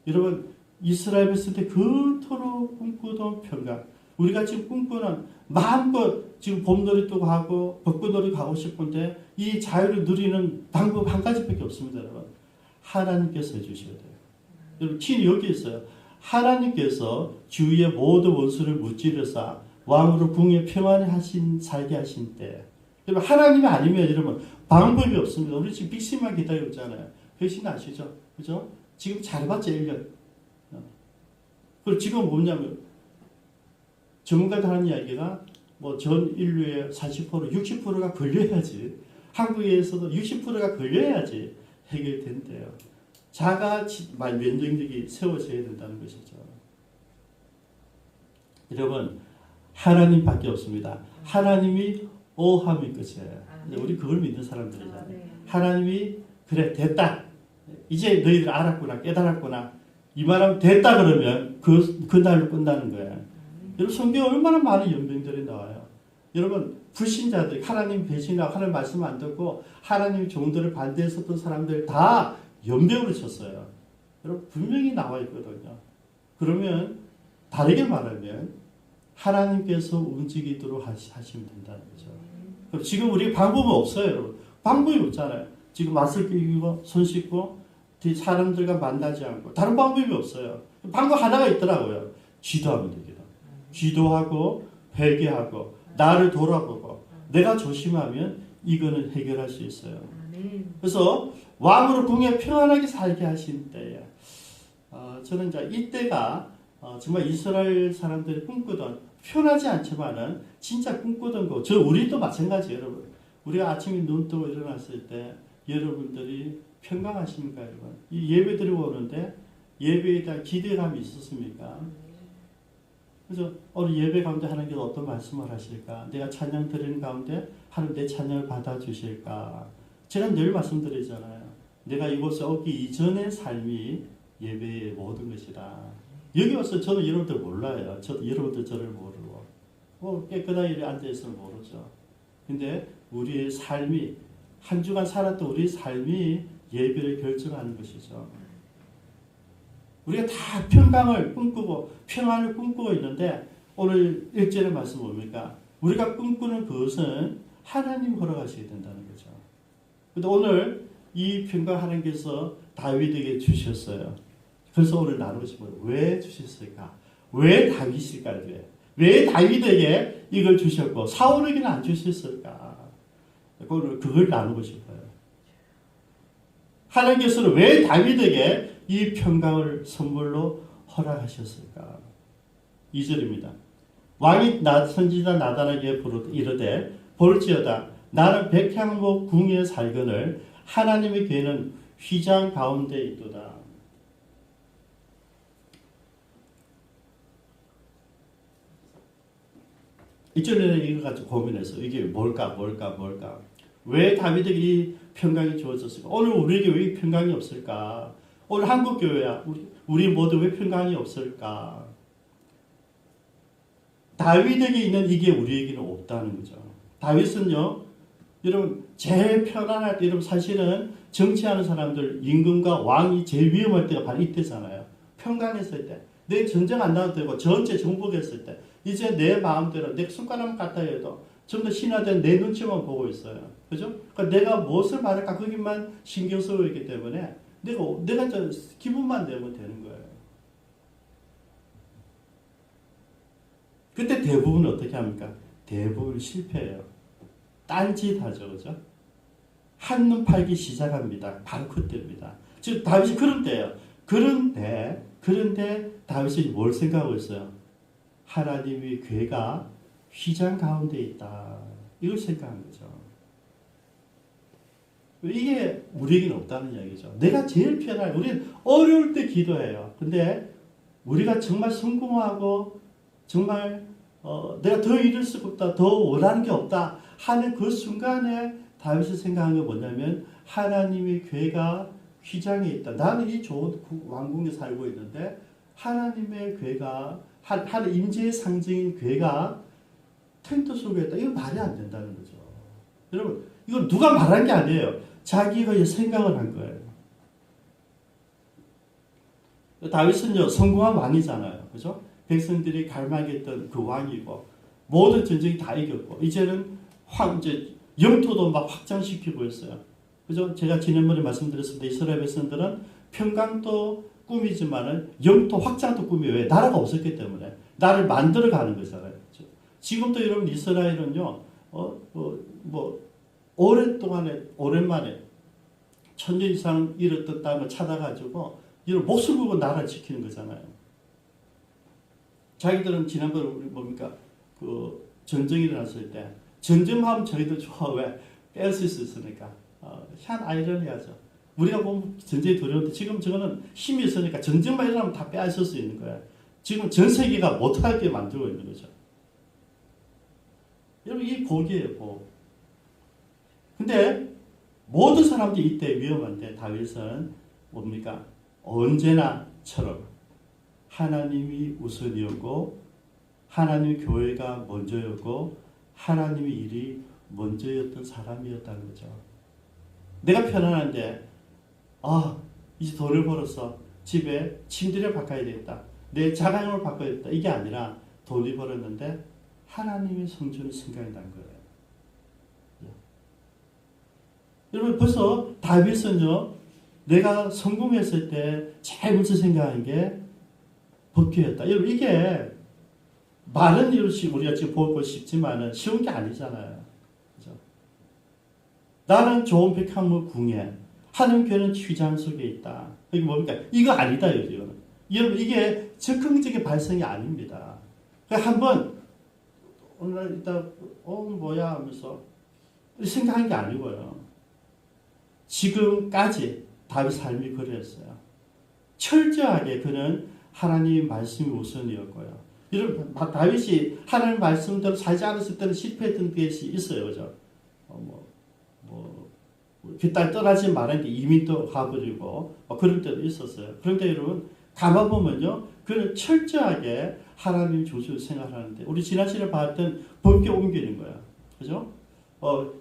S1: 여러분 이스라엘 있을 때 그토록 꿈꾸던 평강 우리가 지금 꿈꾸는 마음껏 지금 봄놀이도 가고 벚꽃놀이 가고 싶은데 이 자유를 누리는 방법 한 가지밖에 없습니다. 여러분 하나님께서 해주셔야 돼요. 여러분 키 여기 있어요. 하나님께서 주위의 모든 원수를 무찌르사 왕으로 궁에 평안히 살게 하신 때 여러분 하나님이 아니면 여러분 방법이 없습니다. 우리 지금 빅시만 기다리고 있잖아요. 백신 아시죠? 그죠? 지금 잘해봤자 1년. 그리고 지금 뭐냐면 전문가들 하는 이야기가 뭐 전 인류의 40%, 60%가 걸려야지 한국에서도 60%가 걸려야지 해결된대요. 자가 면역력이 세워져야 된다는 것이죠. 여러분 하나님밖에 없습니다. 하나님이 오하면 끝이에요. 우리 그걸 믿는 사람들이잖아요. 하나님이 그래 됐다. 이제 너희들 알았구나 깨달았구나. 이 말하면 됐다 그러면 그날로 끝나는 거예요. 여러분 성경에 얼마나 많은 연병들이 나와요. 여러분 불신자들 하나님 배신하고 하나님 말씀 안 듣고 하나님 종들을 반대했었던 사람들 다 연병으로 쳤어요. 여러분 분명히 나와 있거든요. 그러면 다르게 말하면 하나님께서 움직이도록 하시면 된다는 거죠. 그럼 지금 우리 방법은 없어요, 여러분. 방법이 없잖아요. 지금 마스크 끼고 손 씻고 사람들과 만나지 않고 다른 방법이 없어요. 방법 하나가 있더라고요. 기도하면 됩니다. 기도하고 회개하고 나를 돌아보고 내가 조심하면 이거는 해결할 수 있어요. 그래서 왕으로 궁에 평안하게 살게 하신 때에 저는 이제 이때가 정말 이스라엘 사람들이 꿈꾸던 편하지 않지만은 진짜 꿈꾸던 거. 우리도 마찬가지예요, 여러분. 우리가 아침에 눈 뜨고 일어났을 때 여러분들이 평강하십니까, 여러분? 이 예배 드리고 오는데 예배에 대한 기대감이 있었습니까? 그래서 오늘 예배 가운데 하나님께서 어떤 말씀을 하실까? 내가 찬양 드리는 가운데 하나님 내 찬양을 받아주실까? 제가 늘 말씀드리잖아요. 내가 이곳에 오기 이전의 삶이 예배의 모든 것이다. 여기 와서 저는 여러분들 몰라요. 여러분들 저를 모르고 깨끗하게 앉아있으면 모르죠. 근데 우리의 삶이 한 주간 살았던 우리의 삶이 예배를 결정하는 것이죠. 우리가 다 평강을 꿈꾸고 평안을 꿈꾸고 있는데 오늘 1절의 말씀 뭡니까? 우리가 꿈꾸는 그것은 하나님 허락하시게 된다는 거죠. 근데 오늘 이 평강 하나님께서 다윗에게 주셨어요. 그래서 오늘 나누고 싶어요. 왜 주셨을까? 왜 다윗일까요? 왜 다윗에게 이걸 주셨고 사울에게는 안 주셨을까? 그걸 나누고 싶어요. 하나님께서는 왜 다윗에게 이 평강을 선물로 허락하셨을까? 2절입니다. 왕이 선지자 나단에게 이르되 볼지어다 나는 백향목 궁에 살거늘 하나님의 괴는 휘장 가운데 있도다. 이전에는 이거 가지고 고민해서 이게 뭘까? 왜 다윗에게 이 평강이 주어졌을까? 오늘 우리에게 왜 이 평강이 없을까? 오늘 한국교회야. 우리 모두 왜 평강이 없을까? 다윗에게 있는 이게 우리에게는 없다는 거죠. 다윗은요, 여러분, 제일 편안할 때, 여러분, 사실은 정치하는 사람들, 임금과 왕이 제일 위험할 때가 바로 이때잖아요. 평강했을 때. 내 전쟁 안 나도 되고, 전체 정복했을 때. 이제 내 마음대로, 내 손가락 갖다 해도 좀 더 신화된 내 눈치만 보고 있어요. 그죠? 그러니까 내가 무엇을 받을까, 거기만 신경 쓰고 있기 때문에, 내가 저 기분만 내면 되는 거예요. 그때 대부분 어떻게 합니까? 대부분 실패해요. 딴짓하죠, 그죠? 한눈 팔기 시작합니다. 바로 그때입니다. 즉 다윗이 그런 때예요. 그런데 다윗이 뭘 생각하고 있어요? 하나님의 괴가 휘장 가운데 있다. 이걸 생각한 거죠. 이게 우리에게는 없다는 이야기죠. 내가 제일 편한, 우리는 어려울 때 기도해요. 근데 우리가 정말 성공하고 정말 내가 더 잃을 수가 없다, 더 원하는 게 없다 하는 그 순간에 다윗이 생각한 게 뭐냐면 하나님의 괴가 휘장에 있다. 나는 이 좋은 왕궁에 살고 있는데 하나님의 괴가 하나님 임재의 상징인 괴가 텐트 속에 있다. 이건 말이 안 된다는 거죠. 여러분, 이건 누가 말한 게 아니에요. 자기가 생각을 한 거예요. 다윗은요, 성공한 왕이잖아요. 그죠? 백성들이 갈망했던 그 왕이고, 모든 전쟁이 다 이겼고, 이제는 이제 영토도 막 확장시키고 있어요. 그죠? 제가 지난번에 말씀드렸습니다. 이스라엘 백성들은 평강도 꿈이지만은 영토 확장도 꿈이에요. 왜? 나라가 없었기 때문에. 나를 만들어 가는 거잖아요. 그죠? 지금도 여러분 이스라엘은요, 오랜만에 1000년 이상 잃었던 땅을 찾아가지고, 이런 목숨 걸고 나라를 지키는 거잖아요. 자기들은 지난번에 뭡니까? 그 전쟁이 일어났을 때, 전쟁하면 저희들 좋아. 왜? 뺄 수 있으니까. 한 아이러니하죠. 우리가 보면 전쟁이 두려운데 지금 저거는 힘이 있으니까 전쟁만 일어나면 다 빼앗을 수 있는 거예요. 지금 전 세계가 못하게 만들고 있는 거죠. 여러분, 이 복이에요, 복. 근데 모든 사람들이 이때 위험한데 다윗은 뭡니까? 언제나처럼 하나님이 우선이었고 하나님의 교회가 먼저였고 하나님의 일이 먼저였던 사람이었다는 거죠. 내가 편안한데 이제 돈을 벌었어. 집에 침대를 바꿔야 되겠다. 내 자가용을 바꿔야 되겠다. 이게 아니라 돈이 벌었는데 하나님의 성전이 생각이 난 거예요. 여러분 벌써 다윗은요, 내가 성공했을 때 제일 먼저 생각한 게 법궤였다. 여러분 이게 말은 이렇게 우리가 지금 보고 싶지만은 쉬운 게 아니잖아요. 그죠? 나는 좋은 백합물 궁에 하는 괴는 휘장 속에 있다. 이게 뭡니까? 이거 아니다, 이거는. 여러분 이게 즉흥적인 발성이 아닙니다. 그러니까 한번 오늘 이따 뭐야 하면서 생각한 게 아니고요. 지금까지 다윗 삶이 그랬어요. 철저하게 그는 하나님의 말씀이 우선이었고요. 여러분 다윗이 하나님 말씀대로 살지 않았을 때는 실패했던 것이 있어요, 그죠? 그딸 떠나지 말았는데 이미 또 가버리고 그런 때도 있었어요. 그런데 여러분 가만 보면요, 그는 철저하게 하나님 조수를 생활하는데 우리 지난 시간에 봤던 법궤 옮기는 거야, 그죠?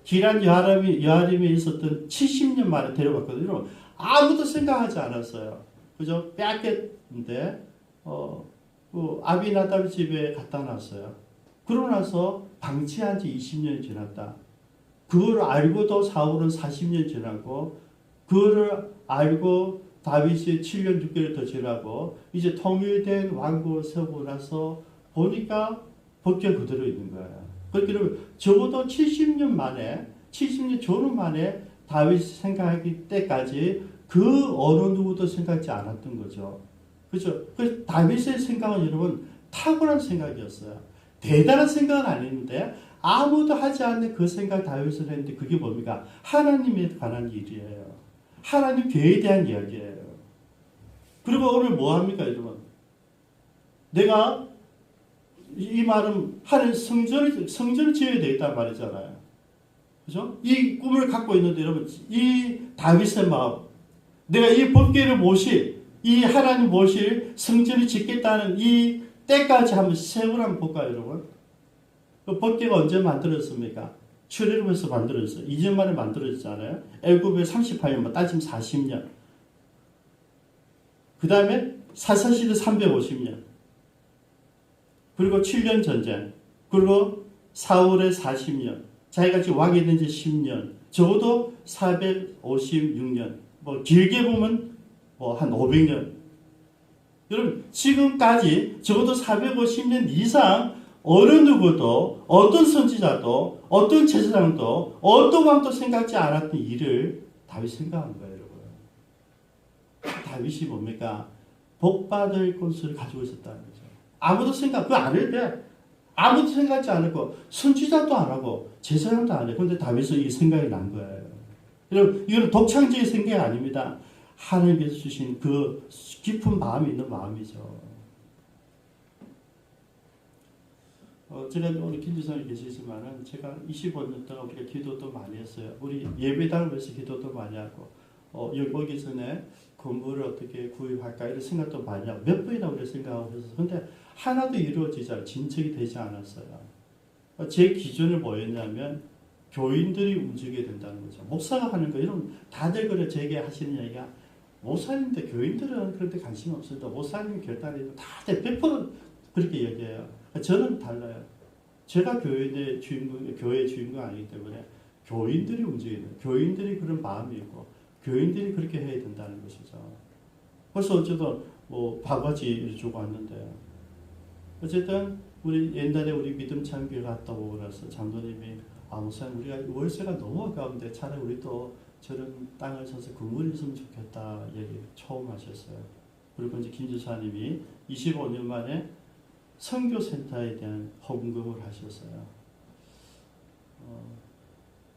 S1: 기란 여아림에 있었던 70년 만에 데려갔거든요. 아무도 생각하지 않았어요. 그죠? 뺏겼는데 그 아비나답 집에 갖다 놨어요. 그러고 나서 방치한 지 20년이 지났다. 그걸 알고도 사울은 40년 지나고, 그거를 알고 다윗이 7년 6개월 더 지나고 이제 통일된 왕국을 세우고 나서 보니까 법궤 그대로 있는 거예요. 그러니까 적어도 70년 만에, 70년 전후 만에 다윗이 생각하기 때까지 그 어느 누구도 생각지 않았던 거죠. 그렇죠? 그 다윗의 생각은 여러분 탁월한 생각이었어요. 대단한 생각은 아닌데 아무도 하지 않는 그 생각 다윗은 했는데 그게 뭡니까? 하나님에 관한 일이에요. 하나님 교회에 대한 이야기예요. 그리고 오늘 뭐 합니까, 여러분? 내가 이 말은 하나님 성전을 지어야 되겠다는 말이잖아요. 그죠? 이 꿈을 갖고 있는데 여러분, 이 다윗의 마음, 내가 이 법궤를 모실, 이 하나님 모실 성전을 짓겠다는 이 때까지 한번 세월 한번 볼까요, 여러분? 그 법궤가 언제 만들어졌습니까? 출애굽에서 만들어졌어요. 2년 만에 만들어졌잖아요. 애굽에 38년, 따지면 40년. 그 다음에 사사시대 350년. 그리고 7년 전쟁. 그리고 사울의 40년. 자기가 지금 왕이 된 지 10년. 적어도 456년. 뭐 길게 보면 뭐 한 500년. 여러분 지금까지 적어도 450년 이상 어느 누구도, 어떤 선지자도, 어떤 제사장도, 어떤 왕도 생각지 않았던 일을 다윗이 생각한 거예요, 여러분. 다윗이 뭡니까? 복받을 것을 가지고 있었다는 거죠. 아무도 그거 안 해도 돼. 아무도 생각지 않고, 선지자도 안 하고, 제사장도 안 해. 그런데 다윗은 이 생각이 난 거예요. 여러분, 이건 독창적인 생각이 아닙니다. 하나님께서 주신 그 깊은 마음이 있는 마음이죠. 제가 오늘 김지선이 계시지만은 제가 25년 동안 우리가 기도도 많이 했어요. 우리 예배당을 위해서 기도도 많이 하고, 여기 오기 전에 건물을 어떻게 구입할까 이런 생각도 많이 하고, 몇 번이나 우리가 생각하고 했었어요. 근데 하나도 이루어지지 않아요. 진척이 되지 않았어요. 제 기준은 뭐였냐면, 교인들이 움직여야 된다는 거죠. 목사가 하는 거, 이런, 다들 그래, 제게 하시는 얘기가, 목사님인데 교인들은 그런데 관심 없어도 목사님 결단해도 다들 100% 그렇게 얘기해요. 저는 달라요. 제가 교회의 주인공 아니기 때문에 교인들이 움직이는, 교인들이 그런 마음이 있고 교인들이 그렇게 해야 된다는 것이죠. 그래서 어쨌든 뭐 바가지를 주고 왔는데요. 어쨌든 우리 옛날에 우리 믿음찬교회 갔다 오고 나서 장로님이 목사님 우리가 월세가 너무 아까운데 차라리 우리도 저런 땅을 사서 건물이 있으면 좋겠다 얘기 처음 하셨어요. 그리고 이제 김 지사님이 25년 만에 선교센터에 대한 헌금을 하셨어요.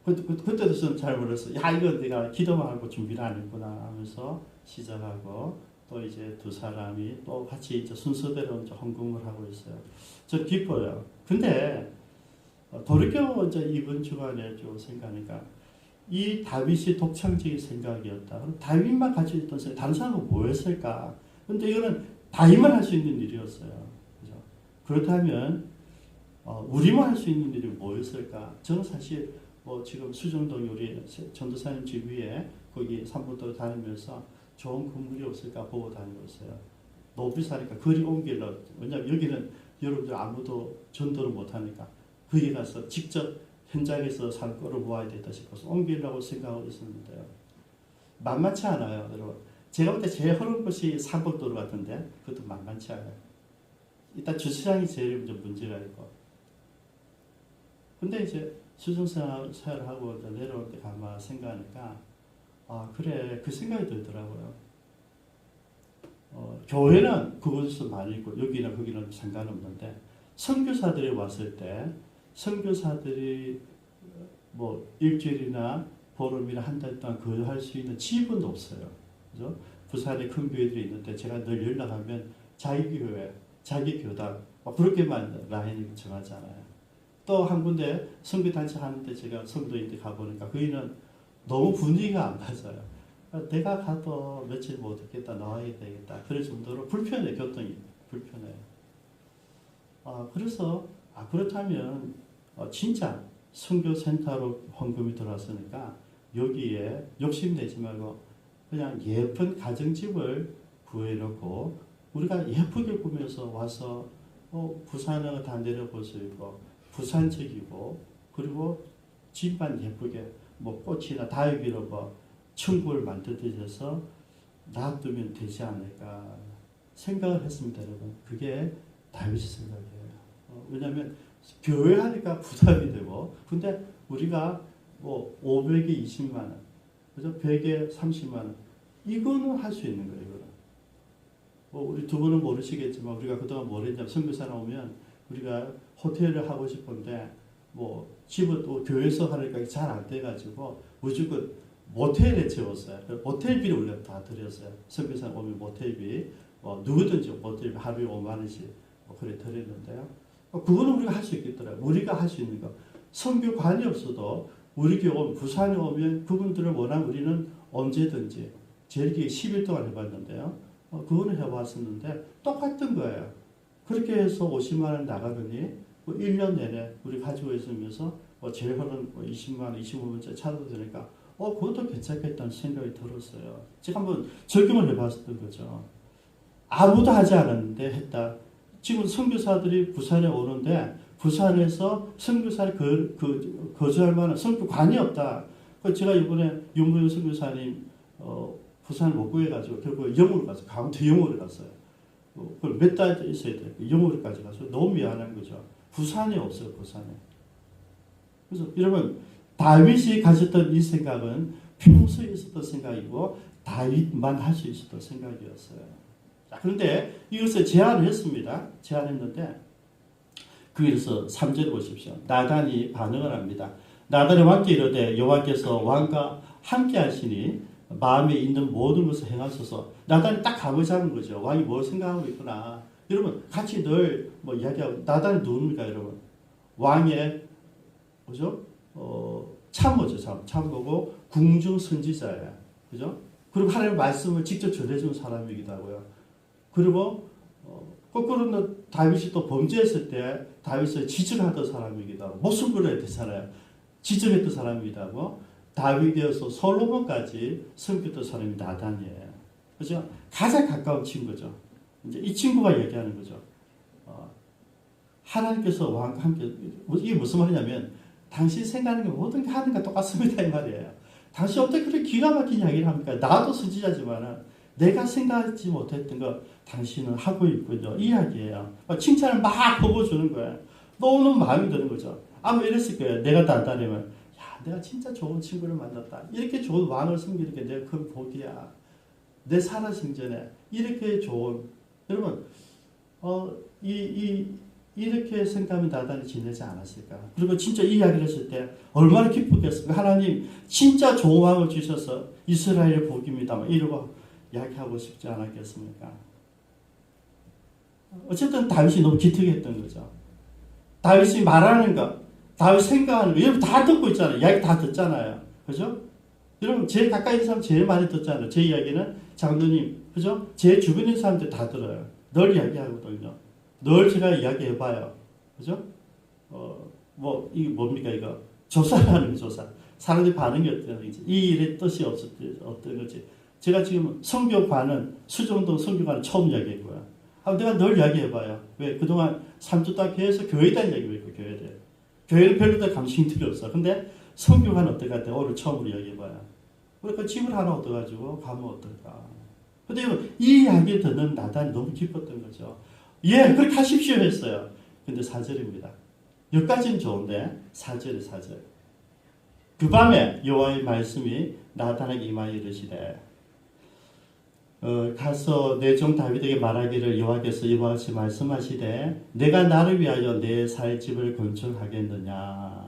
S1: 그때도 저는 잘 몰랐어요. 야, 이거 내가 기도만 하고 준비를 안 했구나 하면서 시작하고, 또 이제 두 사람이 또 같이 이제 순서대로 이제 헌금을 하고 있어요. 저 기뻐요. 근데 돌이켜 이제 이번 주간에 좀 생각하니까 이 다윗이 독창적인 생각이었다. 그럼 다윗만 가지고 있던 생각, 다른 사람은 뭐 했을까? 근데 이거는 다윗만 할 수 있는 일이었어요. 그렇다면 우리만 할 수 있는 일이 뭐였을까? 저는 사실 지금 수정동 우리 전도사님 집 위에 거기 산부도 다니면서 좋은 건물이 없을까 보고 다니고 있어요. 너무 비싸니까 거리 옮기려. 왜냐면 여기는 여러분들 아무도 전도를 못하니까 거기 가서 직접 현장에서 살 거를 모아야 되다 싶어서 옮기려고 생각하고 있었는데요. 만만치 않아요, 여러분. 제가 볼 때 제일 흐른 곳이 삼곡도로 같은데 그것도 만만치 않아요. 일단 주차장이 제일 문제가 있고. 근데 이제 수중생활을 하고 내려올 때 가만 생각하니까 아 그래 그 생각이 들더라고요. 교회는 그곳에서 많이 있고 여기나 거기는 상관없는데 선교사들이 왔을 때 선교사들이 뭐 일주일이나 보름이나 한 달 동안 거주할 수 있는 집은 없어요. 그죠? 부산에 큰 교회들이 있는데 제가 늘 연락하면 자기 교회, 자기 교단 그렇게만 라인이 정하잖아요. 또 한 군데 선교단체 하는데 제가 성도인데 가보니까 거기는 너무 분위기가 안 맞아요. 내가 가도 며칠 못 있겠다, 나와야 되겠다. 그럴 정도로 불편해, 교통이 불편해요. 그래서 그렇다면 진짜 선교센터로 헌금이 들어왔으니까 여기에 욕심내지 말고 그냥 예쁜 가정집을 구해놓고 우리가 예쁘게 꾸며서 와서 부산을 다 내려볼 수 있고 부산적이고 그리고 집만 예쁘게 뭐 꽃이나 다육이로 뭐 천국을 만들듯이 해서 놔두면 되지 않을까 생각을 했습니다, 여러분. 그게 다윗의 생각이에요. 왜냐하면 교회 하니까 부담이 되고 근데 우리가 뭐 500에 20만 원, 그죠? 100에 30만 원 이거는 할 수 있는 거예요. 이거는. 우리 두 분은 모르시겠지만 우리가 그동안 뭘 했냐면 선교사 나오면 우리가 호텔을 하고 싶은데 뭐 집은 또 교회에서 하니까 잘 안 돼가지고 무조건 모텔에 재웠어요. 모텔비를 우리가 다 드렸어요. 선교사 오면 모텔비 누구든지 모텔비 하루에 5만 원씩 그래 드렸는데요. 그거는 우리가 할 수 있겠더라고요. 우리가 할 수 있는 거. 선교관이 없어도 우리 교회 부산에 오면 그분들을 원하면 우리는 언제든지 제일 길게 10일 동안 해봤는데요. 그거는 해봤었는데 똑같은 거예요. 그렇게 해서 50만 원 나가더니 1년 내내 우리 가지고 있으면서 제일 흔한 20만 원, 25만원짜리 차도 되니까 그것도 괜찮겠다는 생각이 들었어요. 제가 한번 적용을 해봤었던 거죠. 아무도 하지 않았는데 했다. 지금 선교사들이 부산에 오는데 부산에서 선교사를 거주할 만한 선교관이 없다. 제가 이번에 윤무현 선교사님 부산을 못 구해가지고 결국 영월을 갔어요. 강원도 영월을 갔어요. 그걸 몇 달 있어야 돼요. 영월까지 가서 너무 미안한 거죠. 부산이 없어요. 부산에. 그래서 여러분 다윗이 가졌던 이 생각은 평소에 있었던 생각이고 다윗만 할 수 있었던 생각이었어요. 자, 그런데 이것을 제안을 했습니다. 제안했는데 거기서 3절 보십시오. 나단이 반응을 합니다. 나단이 왕께 이르되 여호와께서 왕과 함께 하시니 마음에 있는 모든 것을 행하소서. 나단이 딱 가보자는 거죠. 왕이 뭘 생각하고 있구나. 여러분 같이 늘 이야기하고 나단이 누굽니까 여러분? 왕의 뭐죠? 참모죠. 참모고 궁중 선지자예요. 그죠? 그리고 하나님의 말씀을 직접 전해주는 사람이기도 하고요. 그리고 거꾸로는 다윗이 또 범죄했을 때 다윗을 지적하던 사람이기도 하고 목숨 걸어야 되잖아요. 지적했던 사람이기도 하고 다윗이어서 솔로몬까지 섬겼던 사람이 나단이에요. 그죠? 가장 가까운 친구죠. 이제 이 친구가 얘기하는 거죠. 하나님께서 왕과 함께 이게 무슨 말이냐면 당신 생각하는 게 모든 게 하나님과 똑같습니다 이 말이에요. 당신 어떻게 그렇게 기가 막힌 이야기를 합니까? 나도 선지자지만 내가 생각하지 못했던 거 당신은 하고 있군요. 이 이야기예요. 칭찬을 막 뽑아주는 거예요. 너무 마음이 드는 거죠. 아마 이랬을 거예요. 내가 단단하면 야 내가 진짜 좋은 친구를 만났다. 이렇게 좋은 왕을 섬기는 게 내가 큰 복이야. 내 살아생전에 이렇게 좋은 여러분 이렇게 생각하면 나단이 지내지 않았을까. 그리고 진짜 이 이야기를 했을 때 얼마나 기쁘겠습니까. 하나님 진짜 좋은 왕을 주셔서 이스라엘의 복입니다. 이러고 이야기하고 싶지 않았겠습니까. 어쨌든 다윗이 너무 기특했던 거죠. 다윗이 말하는 것, 다윗 생각하는 거, 여러분 다 듣고 있잖아요. 이야기 다 듣잖아요. 그죠? 여러분 제일 가까이 있는 사람 제일 많이 듣잖아요. 제 이야기는 장로님, 그죠? 제 주변에 있는 사람들 다 들어요. 늘 이야기하거든요. 늘 제가 이야기해봐요. 그죠? 이게 뭡니까, 이거? 조사를 하는 거, 조사. 사람들이 반응이 어떤지, 이 일의 뜻이 어떤 건지. 제가 지금 성교관은, 수정동 성교관은 처음 이야기했고요. 내가 늘 이야기해봐요. 왜? 그동안 3주 동안 계속 교회에 대한 얘기를 했고, 교회에 대해. 교회는 별로 더 관심들이 없어. 근데 성교관 어떨 것 같아? 오늘 처음으로 이야기해봐요. 그러니까 집을 하나 얻어가지고 가면 어떨까? 근데 이 이야기 듣는 나단이 너무 기뻤던 거죠. 예, 그렇게 하십시오 했어요. 근데 4절입니다. 여기까지는 좋은데 4절에 4절. 그 밤에 여호와의 말씀이 나단에게 임하여 이르시되 가서 내 종 다윗에게 말하기를 여호와께서 이와 같이 말씀하시되 내가 나를 위하여 내 살 집을 건축하겠느냐.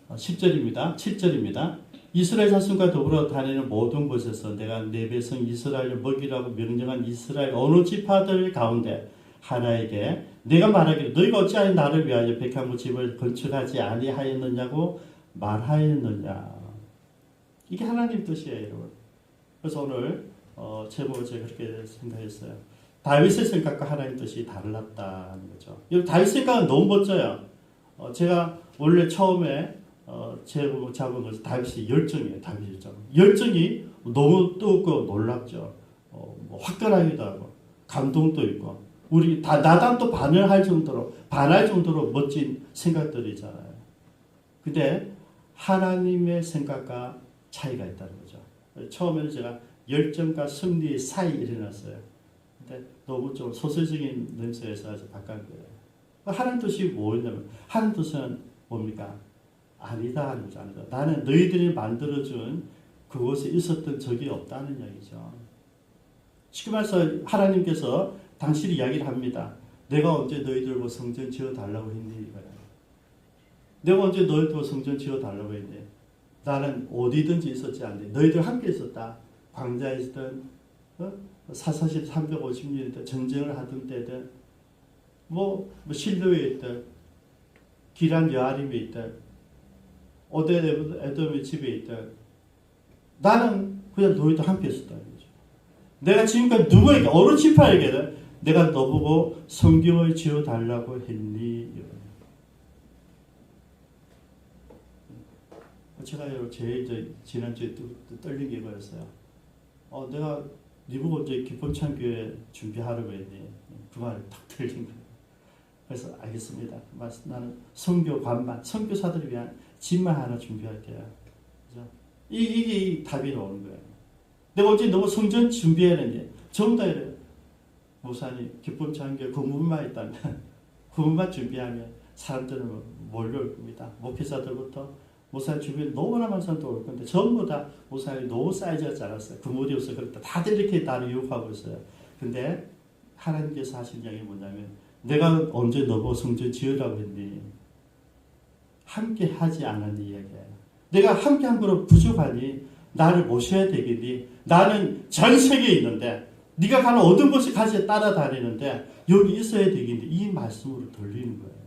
S1: 10절입니다. 7절입니다. 이스라엘 자손과 더불어 다니는 모든 곳에서 내가 내 백성 이스라엘을 먹이라고 명령한 이스라엘 어느 지파들 가운데 하나에게 내가 말하기를 너희가 어찌하여 나를 위하여 백향무 집을 건축하지 아니하였느냐고 말하였느냐. 이게 하나님 뜻이에요, 여러분. 그래서 오늘 제목을 제가 그렇게 생각했어요. 다윗의 생각과 하나님 뜻이 달랐다는 거죠. 다윗 생각은 너무 멋져요. 제가 원래 처음에 제목을 잡은 것은 다윗의 열정이에요. 다윗의 열정. 열정이 너무 뜨겁고 놀랍죠. 뭐 화끈하기도 하고 감동도 있고 우리 다 나단도 반할 정도로 멋진 생각들이잖아요. 근데 하나님의 생각과 차이가 있다는 거죠. 처음에는 제가 열정과 승리 사이 일어났어요. 근데 너무 좀 소설적인 냄새에서 아주 바꾼 거예요. 하나님 뜻이 뭐였냐면 하나님 뜻은 뭡니까? 아니다 하는 거죠. 아니다. 나는 너희들이 만들어준 그곳에 있었던 적이 없다는 이야기죠. 쉽게 말해서 하나님께서 당신이 이야기를 합니다. 내가 언제 너희들과 성전 지어달라고 했니? 이거야. 내가 언제 너희들과 성전 지어달라고 했니? 나는 어디든지 있었지 않니? 너희들 함께 있었다. 광야에 있든 사사시 350년이든 전쟁을 하던 때든 뭐 실로에 있든 기란 여아림에 있든 오데에돔의 집에 있든 나는 그냥 너희들 함께 있었다는 거죠. 내가 지금까지 누구에게 어느 지파에게는 내가 너보고 성경을 지어달라고 했니? 제가 제일 지난주에 떨린 게 이거였어요. 내가 네 보고 이제 기쁨찬교회 준비하라고 했니? 그 말을 탁 틀린 거예요. 그래서 알겠습니다. 나는 선교관만, 선교사들을 위한 집만 하나 준비할게요. 그죠? 이게 답이 나오는 거예요. 내가 어제 너무 성전 준비해야 되는데 전부 다 이래요. 목사님 기쁨찬교회 건물만 있다면 건물만 준비하면 사람들은 몰려올 겁니다. 목회자들부터 목사님 주변에 너무나 많은 사람도 올 건데 전부 다 목사님이 너무 사이즈가 작았어요. 그물이 없어 그렇다. 다들 이렇게 나를 유혹하고 있어요. 근데 하나님께서 하신 이야기가 뭐냐면 내가 언제 너보고 성전 지으라고 했니? 함께 하지 않았니? 이야기예요. 내가 함께 한 거로 부족하니? 나를 모셔야 되겠니? 나는 전 세계에 있는데 네가 가는 어떤 곳에 같이 따라다니는데 여기 있어야 되겠니? 이 말씀으로 들리는 거예요.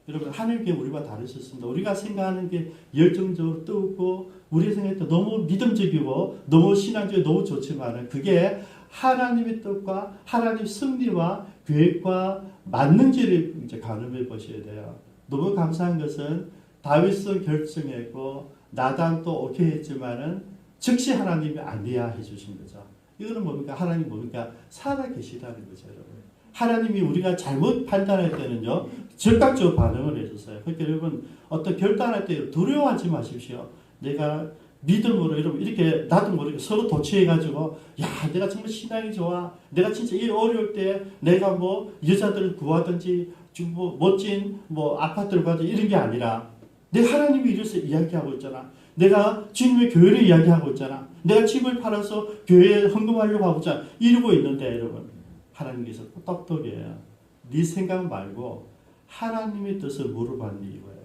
S1: 여러분 하나님께 우리와 다르셨습니다. 우리가 생각하는 게 열정적으로 뜨겁고 우리의 생각이 너무 믿음적이고 너무 신앙적이고 너무 좋지만 그게 하나님의 뜻과 하나님의 승리와 계획과 맞는지를 이제 가늠해 보셔야 돼요. 너무 감사한 것은 다윗은 결정했고 나단도 오케이 했지만은 즉시 하나님이 아니야 해주신 거죠. 이거는 뭡니까? 하나님 뭡니까? 살아계시다는 거죠, 여러분. 하나님이 우리가 잘못 판단할 때는요, 즉각적으로 반응을 해줬어요. 그러니까 여러분, 어떤 결단할 때 두려워하지 마십시오. 내가 믿음으로 여러분, 이렇게 나도 모르게 서로 도취해가지고, 야, 내가 정말 신앙이 좋아. 내가 진짜 이 어려울 때 내가 뭐 여자들을 구하든지, 뭐 멋진 뭐 아파트를 가든지 이런 게 아니라, 내가 하나님이 이래서 이야기하고 있잖아. 내가 주님의 교회를 이야기하고 있잖아. 내가 집을 팔아서 교회에 헌금하려고 하고 있잖아. 이러고 있는데, 여러분. 하나님께서 똑똑해요. 네 생각 말고 하나님의 뜻을 물어봤니 이거예요.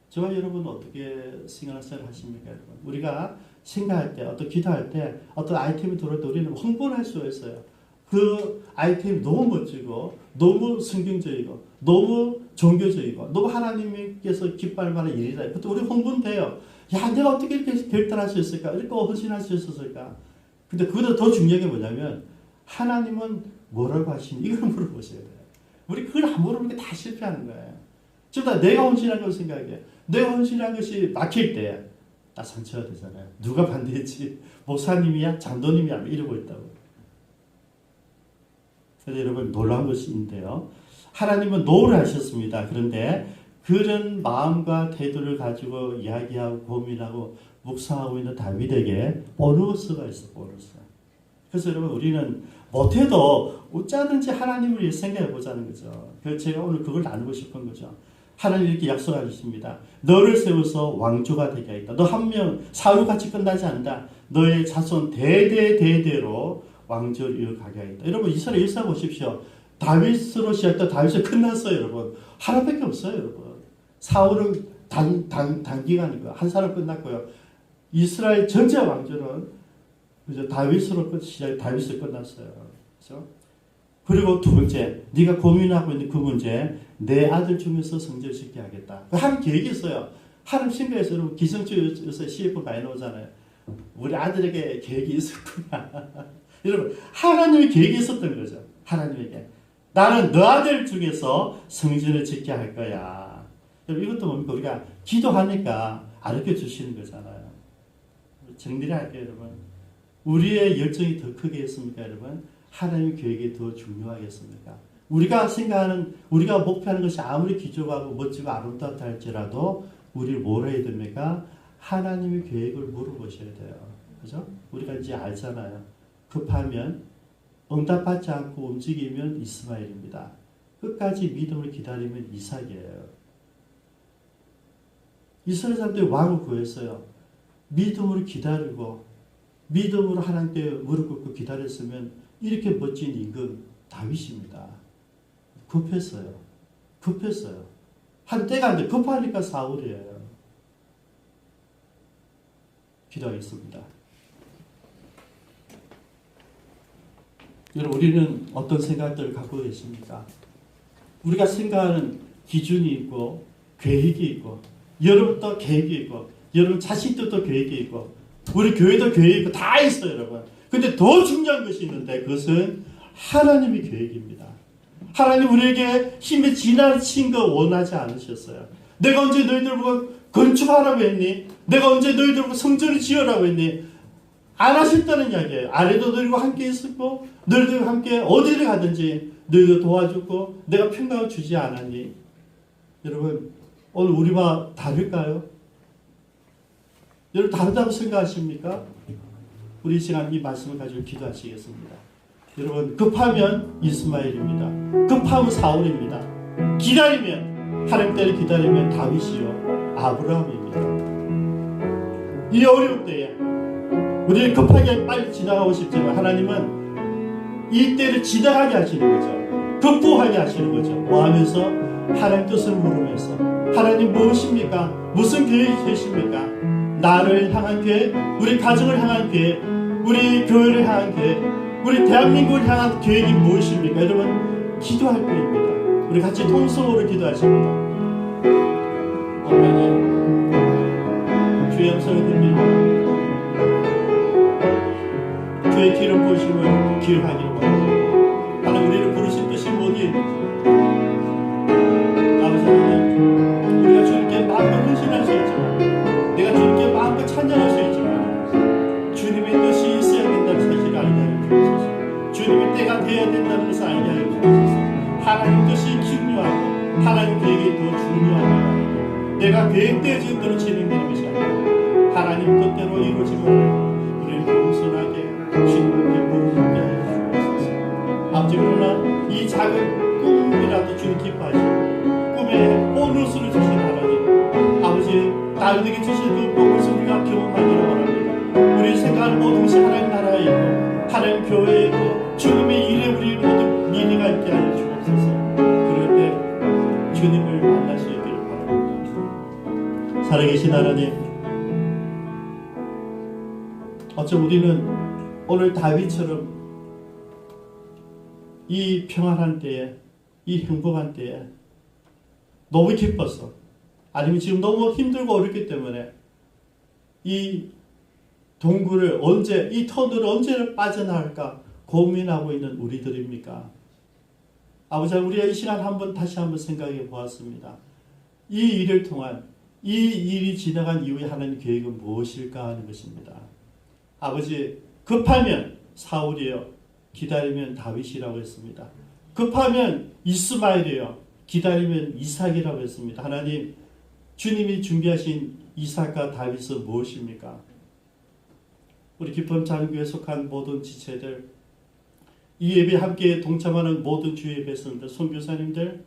S1: 저와 여러분 어떻게 생각을 하십니까? 여러분? 우리가 생각할 때, 어떤 기도할 때, 어떤 아이템이 들어올 때 우리는 흥분할 수가 있어요. 그 아이템이 너무 멋지고, 너무 성경적이고, 너무 종교적이고, 너무 하나님께서 기뻐할 만한 일이다. 그때 우리 흥분돼요. 야, 내가 어떻게 이렇게 결단할 수 있을까? 이렇게 헌신할 수 있었을까? 근데 그보다 더 중요한 게 뭐냐면, 하나님은 뭐라고 하시니? 이걸 물어보셔야 돼요. 우리 그걸 안 물어보니까 다 실패하는 거예요. 좀 다 내가 헌신한 걸 생각해. 내가 헌신한 것이 막힐 때, 나 상처가 되잖아요. 누가 반대했지? 목사님이야? 장로님이야? 이러고 있다고. 그래서 여러분 놀라운 것이 있는데요. 하나님은 노를 하셨습니다. 그런데 그런 마음과 태도를 가지고 이야기하고 고민하고 묵상하고 있는 다윗에게 보너스가 있어. 보너스. 그래서 여러분 우리는 못해도 어쩌든지 하나님을 위해 생각해 보자는 거죠. 그래서 제가 오늘 그걸 나누고 싶은 거죠. 하나님 이렇게 약속하셨습니다. 너를 세워서 왕조가 되게 하겠다. 너 한 명 사울같이 끝나지 않는다. 너의 자손 대대대대로 왕조를 이어가게 하겠다. 여러분 이스라엘 일사 보십시오. 다윗으로 시작했다. 다윗이 끝났어요. 여러분 하나밖에 없어요. 여러분 사울은 단기간이고요. 한 사람 끝났고요. 이스라엘 전체 왕조는 그죠? 다윗으로 다윗을 끝났어요. 그렇죠? 그리고 두 번째, 네가 고민하고 있는 그 문제, 내 아들 중에서 성전짓게 하겠다. 한 계획이 있어요. 하나님 신비에서 여러분 기성주 요새 CF 많이 나오잖아요. 우리 아들에게 계획이 있었구나. 여러분 하나님의 계획이 있었던 거죠. 하나님에게 나는 너 아들 중에서 성전을 짓게 할 거야. 여러분 이것도 뭡니까? 우리가 기도하니까 알려 주시는 거잖아요. 정리를 할게요, 여러분. 우리의 열정이 더 크겠습니까, 여러분? 하나님의 계획이 더 중요하겠습니까? 우리가 생각하는, 우리가 목표하는 것이 아무리 기적하고 멋지고 아름답다 할지라도 우리를 뭐라 해야 됩니까? 하나님의 계획을 물어보셔야 돼요. 그죠? 우리가 이제 알잖아요. 급하면 응답받지 않고 움직이면 이스마엘입니다. 끝까지 믿음을 기다리면 이삭이에요. 이스라엘 사람들이 왕을 구했어요. 믿음으로 기다리고 믿음으로 하나님께 무릎 꿇고 기다렸으면 이렇게 멋진 임금 다윗입니다. 급했어요. 한 때가 안 돼. 급하니까 사울이에요. 기도하겠습니다. 여러분 우리는 어떤 생각들을 갖고 계십니까? 우리가 생각하는 기준이 있고 계획이 있고 여러분도 계획이 있고 여러분 자식들도 계획이 있고 우리 교회도 계획이 있고 다 있어요, 여러분. 근데 더 중요한 것이 있는데 그것은 하나님의 계획입니다. 하나님 우리에게 힘에 지나친 거 원하지 않으셨어요. 내가 언제 너희들 보고 건축하라고 했니? 내가 언제 너희들 보고 성전을 지으라고 했니? 안 하셨다는 이야기예요. 아래도 너희들과 함께 있었고 너희들과 함께 어디를 가든지 너희들 도와주고 내가 평강을 주지 않았니? 여러분 오늘 우리와 다를까요? 여러분 다르다고 생각하십니까? 우리 시간 이 말씀을 가지고 기도하시겠습니다. 여러분 급하면 이스마엘입니다. 급하면 사울입니다. 기다리면 하나님 때를 기다리면 다윗이요 아브라함입니다. 이 어려운 때에 우리는 급하게 빨리 지나가고 싶지만 하나님은 이 때를 지나가게 하시는 거죠. 극복하게 하시는 거죠. 뭐 하면서? 하나님 뜻을 물으면서 하나님 무엇입니까? 무슨 계획이 계십니까? 나를 향한 계획, 우리 가정을 향한 계획, 우리 교회를 향한 계획, 우리 대한민국을 향한 계획이 무엇입니까? 여러분 기도할 때입니다. 우리 같이 통성으로 기도하십니다. 아멘. 주의 음성을 들리고 주의 기름 부으심을 기억하기를 원합니다. 하나님 우리를 부르신 뜻이 뭐니? 아버지 하나님 우리가 주님께 마음껏 헌신할 수 있지만 내가 주님께 마음껏 찬양할 수 있지만 주님의 뜻이 있어야 된다는 사실을 알게 하여 주옵소서. 주님의 때가 되어야 된다는 것을 알게 하여 주옵소서. 하나님 뜻이 중요하고 하나님 계획이 더 중요합니다. 내가 계획대로 지금대로 진행되는 것이 아니라 하나님 뜻대로 이루어지고 우리를 겸손하게 주님 앞에 무릎 꿇게 하여 주옵소서. 아버지 그러나 이 작은 꿈이라도 주님 기뻐하시고 꿈에 보너스를 주신 하나님 아버지 다윗에게 주신 그 보너스 우리가 경험하기를 원합니다. 우리 생각하는 모든 것이 하나님 나라에 있고 하나님 교회에 있고 주님의 일에 우리 모든 미래가 있게 하여 주옵소서. 그럴 때 주님을 만나시기를 바랍니다. 살아계신 하나님 어쩜 우리는 오늘 다윗처럼 이 평안한 때에 이 행복한 때에 너무 기뻤어. 아니면 지금 너무 힘들고 어렵기 때문에 이 동굴을 언제 이 터널을 언제 빠져나갈까 고민하고 있는 우리들입니까? 아버지 우리가 이 시간 다시 한번 생각해 보았습니다. 이 일을 통한 이 일이 지나간 이후에 하나님 계획은 무엇일까 하는 것입니다. 아버지, 급하면 사울이에요. 기다리면 다윗이라고 했습니다. 급하면 이스마엘이에요. 기다리면 이삭이라고 했습니다. 하나님, 주님이 준비하신 이삭과 다윗은 무엇입니까? 우리 기쁨 장교에 속한 모든 지체들, 이 예배 함께 동참하는 모든 주 예배 성도들, 선교사님들,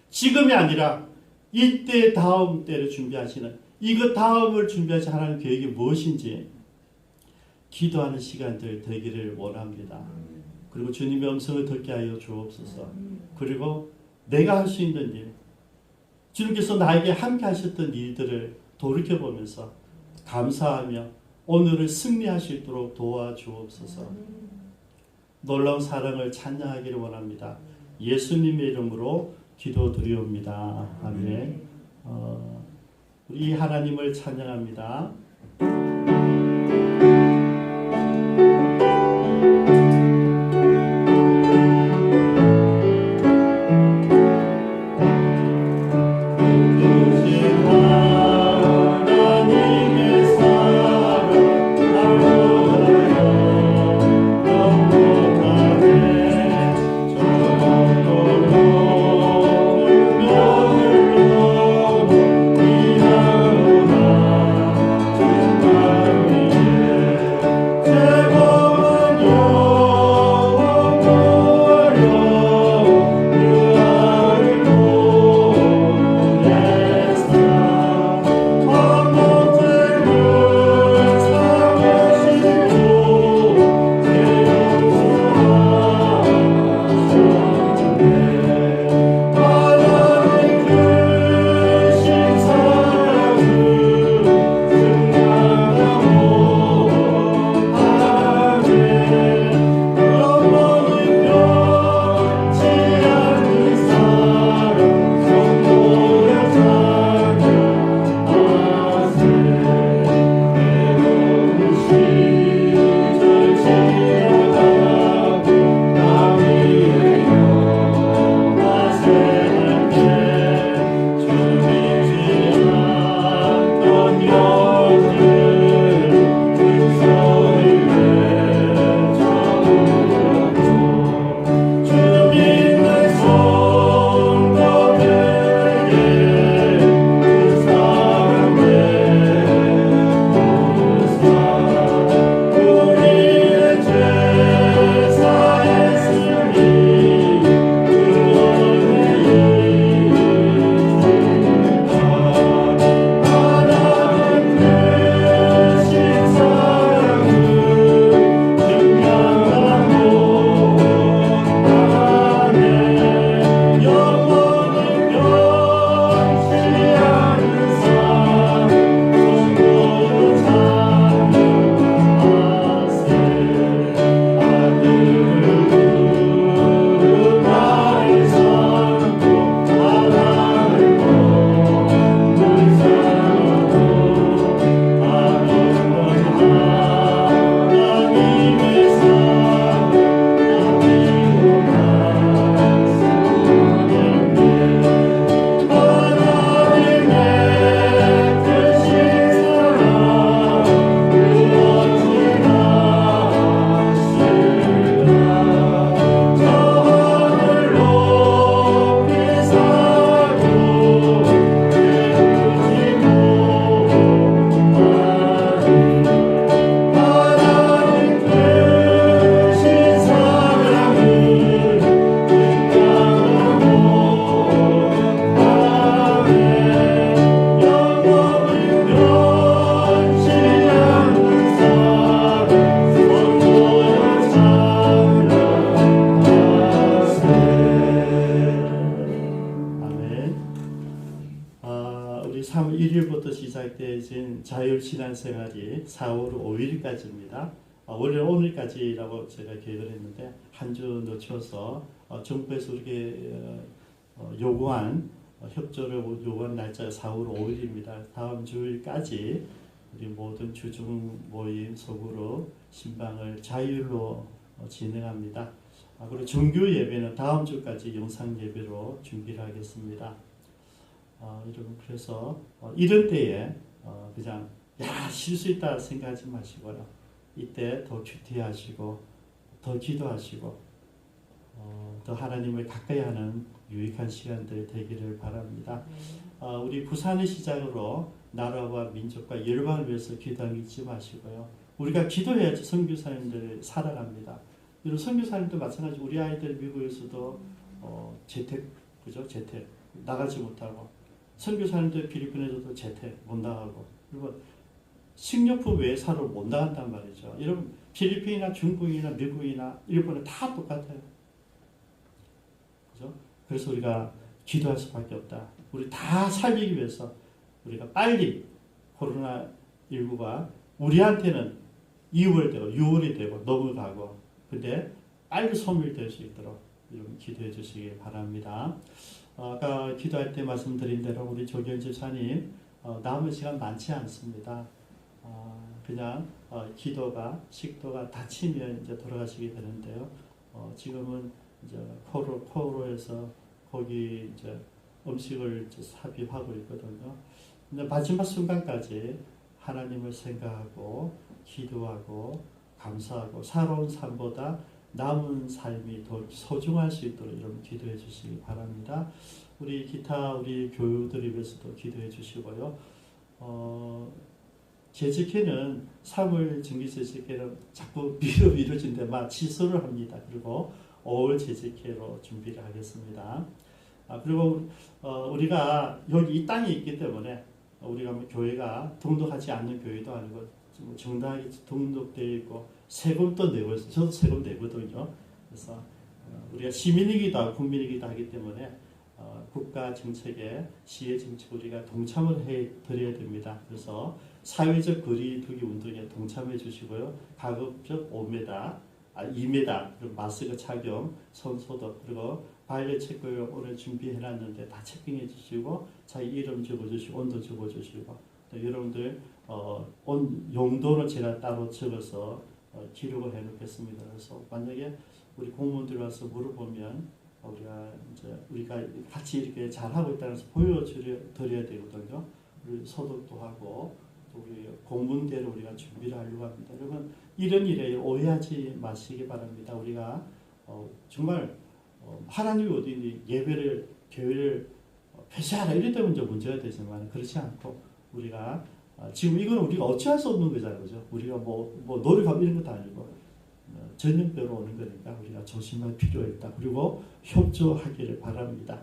S1: 지금이 아니라 이때 다음 때를 준비하시는, 이거 다음을 준비하신 하나님 계획이 무엇인지 기도하는 시간들 되기를 원합니다. 그리고 주님의 음성을 듣게 하여 주옵소서. 그리고 내가 할 수 있는 일, 주님께서 나에게 함께 하셨던 일들을 돌이켜보면서 감사하며 오늘을 승리할 수 있도록 도와주옵소서. 놀라운 사랑을 찬양하기를 원합니다. 예수님의 이름으로 기도드리옵니다. 아멘. 우리 하나님을 찬양합니다. 시작되어진 자율신앙생활이 4월 5일까지입니다. 원래 오늘까지라고 제가 계획을 했는데 한 주 늦춰서 정부에서 우리에게 요구한 협조를 요구한 날짜가 4월 5일입니다. 다음 주일까지 우리 모든 주중 모임 소그룹 신방을 자율로 진행합니다. 그리고 정규 예배는 다음 주까지 영상 예배로 준비를 하겠습니다. 여러분 그래서 이런 때에 그냥 쉴 수 있다 생각하지 마시고요. 이때 더 큐티하시고 더 기도하시고 더 하나님을 가까이 하는 유익한 시간들 되기를 바랍니다. 우리 부산을 시작으로 나라와 민족과 열방을 위해서 기도하기 잊지 마시고요. 우리가 기도해야지 선교사님들 살아갑니다. 이런 선교사님도 마찬가지. 우리 아이들 미국에서도 재택 나가지 못하고, 선교사님들 필리핀에서도 재택 못 나가고, 그리고 식료품 외에 사러 못 나간단 말이죠. 여러분 필리핀이나 중국이나 미국이나 일본은 다 똑같아요. 그죠? 그래서 우리가 기도할 수밖에 없다. 우리 다 살리기 위해서 우리가 빨리 코로나19가 우리한테는 2월 되고 6월이 되고 넘어가고, 근데 빨리 소멸될 수 있도록 여러분 기도해 주시기 바랍니다. 아까 기도할 때 말씀드린 대로 우리 조경 집사님 남은 시간 많지 않습니다. 그냥 기도가 식도가 다치면 이제 돌아가시게 되는데요. 지금은 이제 코로에서 거기 이제 음식을 이제 삽입하고 있거든요. 근데 마지막 순간까지 하나님을 생각하고 기도하고 감사하고 살아온 삶보다 남은 삶이 더 소중할 수 있도록 여러분 기도해 주시기 바랍니다. 우리 기타 우리 교우들을 위해서도 기도해 주시고요. 재직회는 3월 정기 재직회는 자꾸 미뤄진데 막 취소를 합니다. 그리고 5월 재직회로 준비를 하겠습니다. 그리고 우리가 여기 이 땅에 있기 때문에 우리가 뭐 교회가 등록하지 않는 교회도 아니고 정당하게 등록되어 있고 세금도 내고 있어요. 저도 세금 내거든요. 그래서 우리가 시민이기도 하고 국민이기도 하기 때문에 국가 정책에 시의 정책 우리가 동참을 해 드려야 됩니다. 그래서 사회적 거리두기 운동에 동참해 주시고요. 가급적 5m, 2m 그리고 마스크 착용, 손 소독, 그리고 발열 체크를 오늘 준비해 놨는데 다 체크해 주시고 자기 이름 적어 주시고 온도 적어 주시고, 여러분들 용도는 제가 따로 적어서 기록을 해 놓겠습니다. 그래서 만약에 우리 공무원들 와서 물어보면 우리가 같이 이렇게 잘하고 있다는 것을 보여드려야 되거든요. 우리 소독도 하고 또 우리 공문대로 우리가 준비를 하려고 합니다. 여러분 이런 일에 오해하지 마시기 바랍니다. 우리가 정말 하나님이 어디 있니 예배를 교회를 폐쇄하라 이랬다면 이제 문제가 되지만 그렇지 않고 우리가 지금 이건 우리가 어찌할 수 없는 거잖아요. 그죠? 우리가 뭐 노력하고 이런 것도 아니고 전염병으로 오는 거니까 우리가 조심할 필요가 있다. 그리고 협조하기를 바랍니다.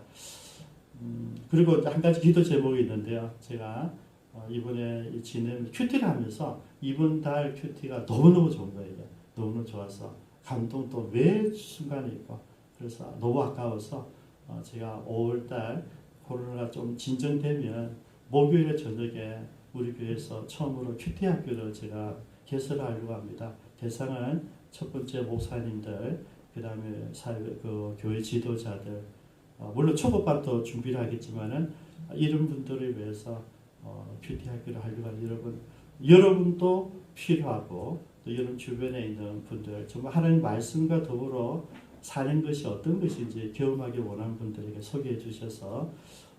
S1: 그리고 한 가지 기도 제목이 있는데요. 제가 이번에 진행 큐티를 하면서 이번 달 큐티가 너무너무 좋은 거예요. 너무너무 좋아서 감동도 매 순간에 있고, 그래서 너무 아까워서 제가 5월달 코로나가 좀 진정되면 목요일 저녁에 우리 교회에서 처음으로 큐티 학교를 제가 개설하려고 합니다. 대상은 첫 번째 목사님들, 그 다음에 교회 지도자들, 물론 초급반도 준비를 하겠지만은 이런 분들을 위해서 큐티 학교를 하려고 하는 여러분도 필요하고 또 여러분 주변에 있는 분들 정말 하나님 말씀과 더불어 사는 것이 어떤 것인지 경험하기 원하는 분들에게 소개해 주셔서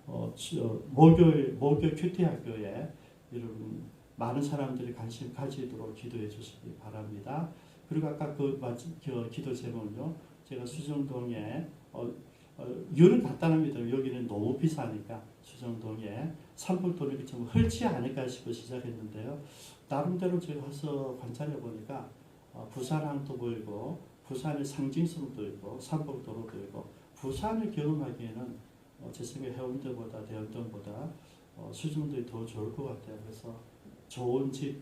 S1: 목요 큐티 학교에 여러분 많은 사람들이 관심 가지도록 기도해 주시기 바랍니다. 그리고 아까 기도 제목은요, 제가 수정동에 이유는 간단합니다. 여기는 너무 비싸니까 수정동에 산불도는 좀 헐지 않을까 싶어 시작했는데요. 나름대로 제가 가서 관찰해 보니까 부산항도 보이고 부산의 상징성도 있고 산불도로도 있고 부산을 경험하기에는 제 생각에 해운대보다 대연동보다 수정동이 더 좋을 것 같아요. 그래서 좋은 집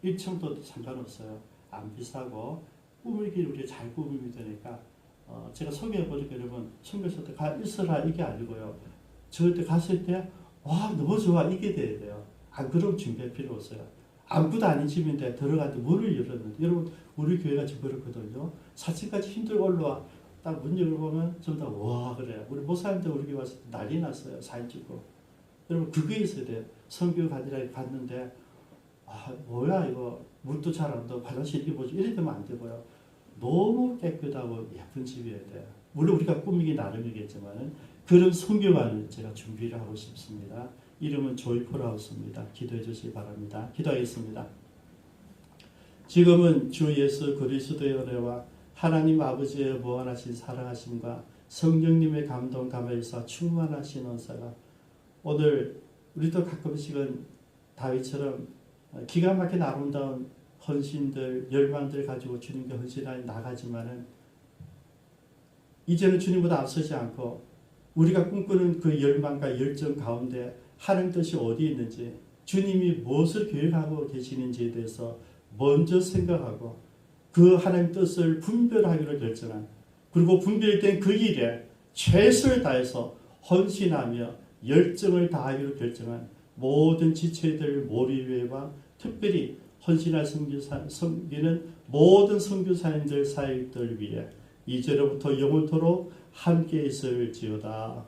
S1: 1층도 상관없어요. 안 비싸고 꾸미기를 우리가 잘 꾸미면 되니까 제가 소개해보니까 여러분 선교사 때 있어라 이게 아니고요. 저 때 갔을 때 와 너무 좋아 이게 돼야 돼요. 안 그러면 준비할 필요 없어요. 아무것도 아닌 집인데 들어갈 때 문을 열었는데 여러분 우리 교회가 지금 그렇거든요. 4층까지 힘들고 올라와 딱 문 열어보면 전부 다 와 그래요. 우리 목사님들 우리 교회 와서 난리 났어요. 사진 찍고. 여러분 그게 있어야 돼요. 성교 가니라 갔는데 뭐야 이거 물도 잘 안 나오고 화장실 이렇게 보지 이래 되면 안 되고요. 너무 깨끗하고 예쁜 집이어야 돼요. 물론 우리가 꾸미기 나름이겠지만은 그런 성교관을 제가 준비를 하고 싶습니다. 이름은 조이풀 하우스입니다. 기도해 주시기 바랍니다. 기도하겠습니다. 지금은 주 예수 그리스도의 은혜와 하나님 아버지의 무한하신 사랑하심과 성령님의 감동 감화에서 충만하신 은사가 오늘 우리도 가끔씩은 다윗처럼 기가 막힌 아름다운 헌신들, 열망들 가지고 주님께 헌신하여 나가지만은 이제는 주님보다 앞서지 않고 우리가 꿈꾸는 그 열망과 열정 가운데 하나님 뜻이 어디 있는지, 주님이 무엇을 계획하고 계시는지에 대해서 먼저 생각하고 그 하나님 뜻을 분별하기로 결정한, 그리고 분별된 그 일에 최선을 다해서 헌신하며 열정을 다하기로 결정한 모든 지체들 모리회와 특별히 헌신할 섬기는 모든 선교사님들 사역들 위해 이제로부터 영원토록 함께 있을지어다.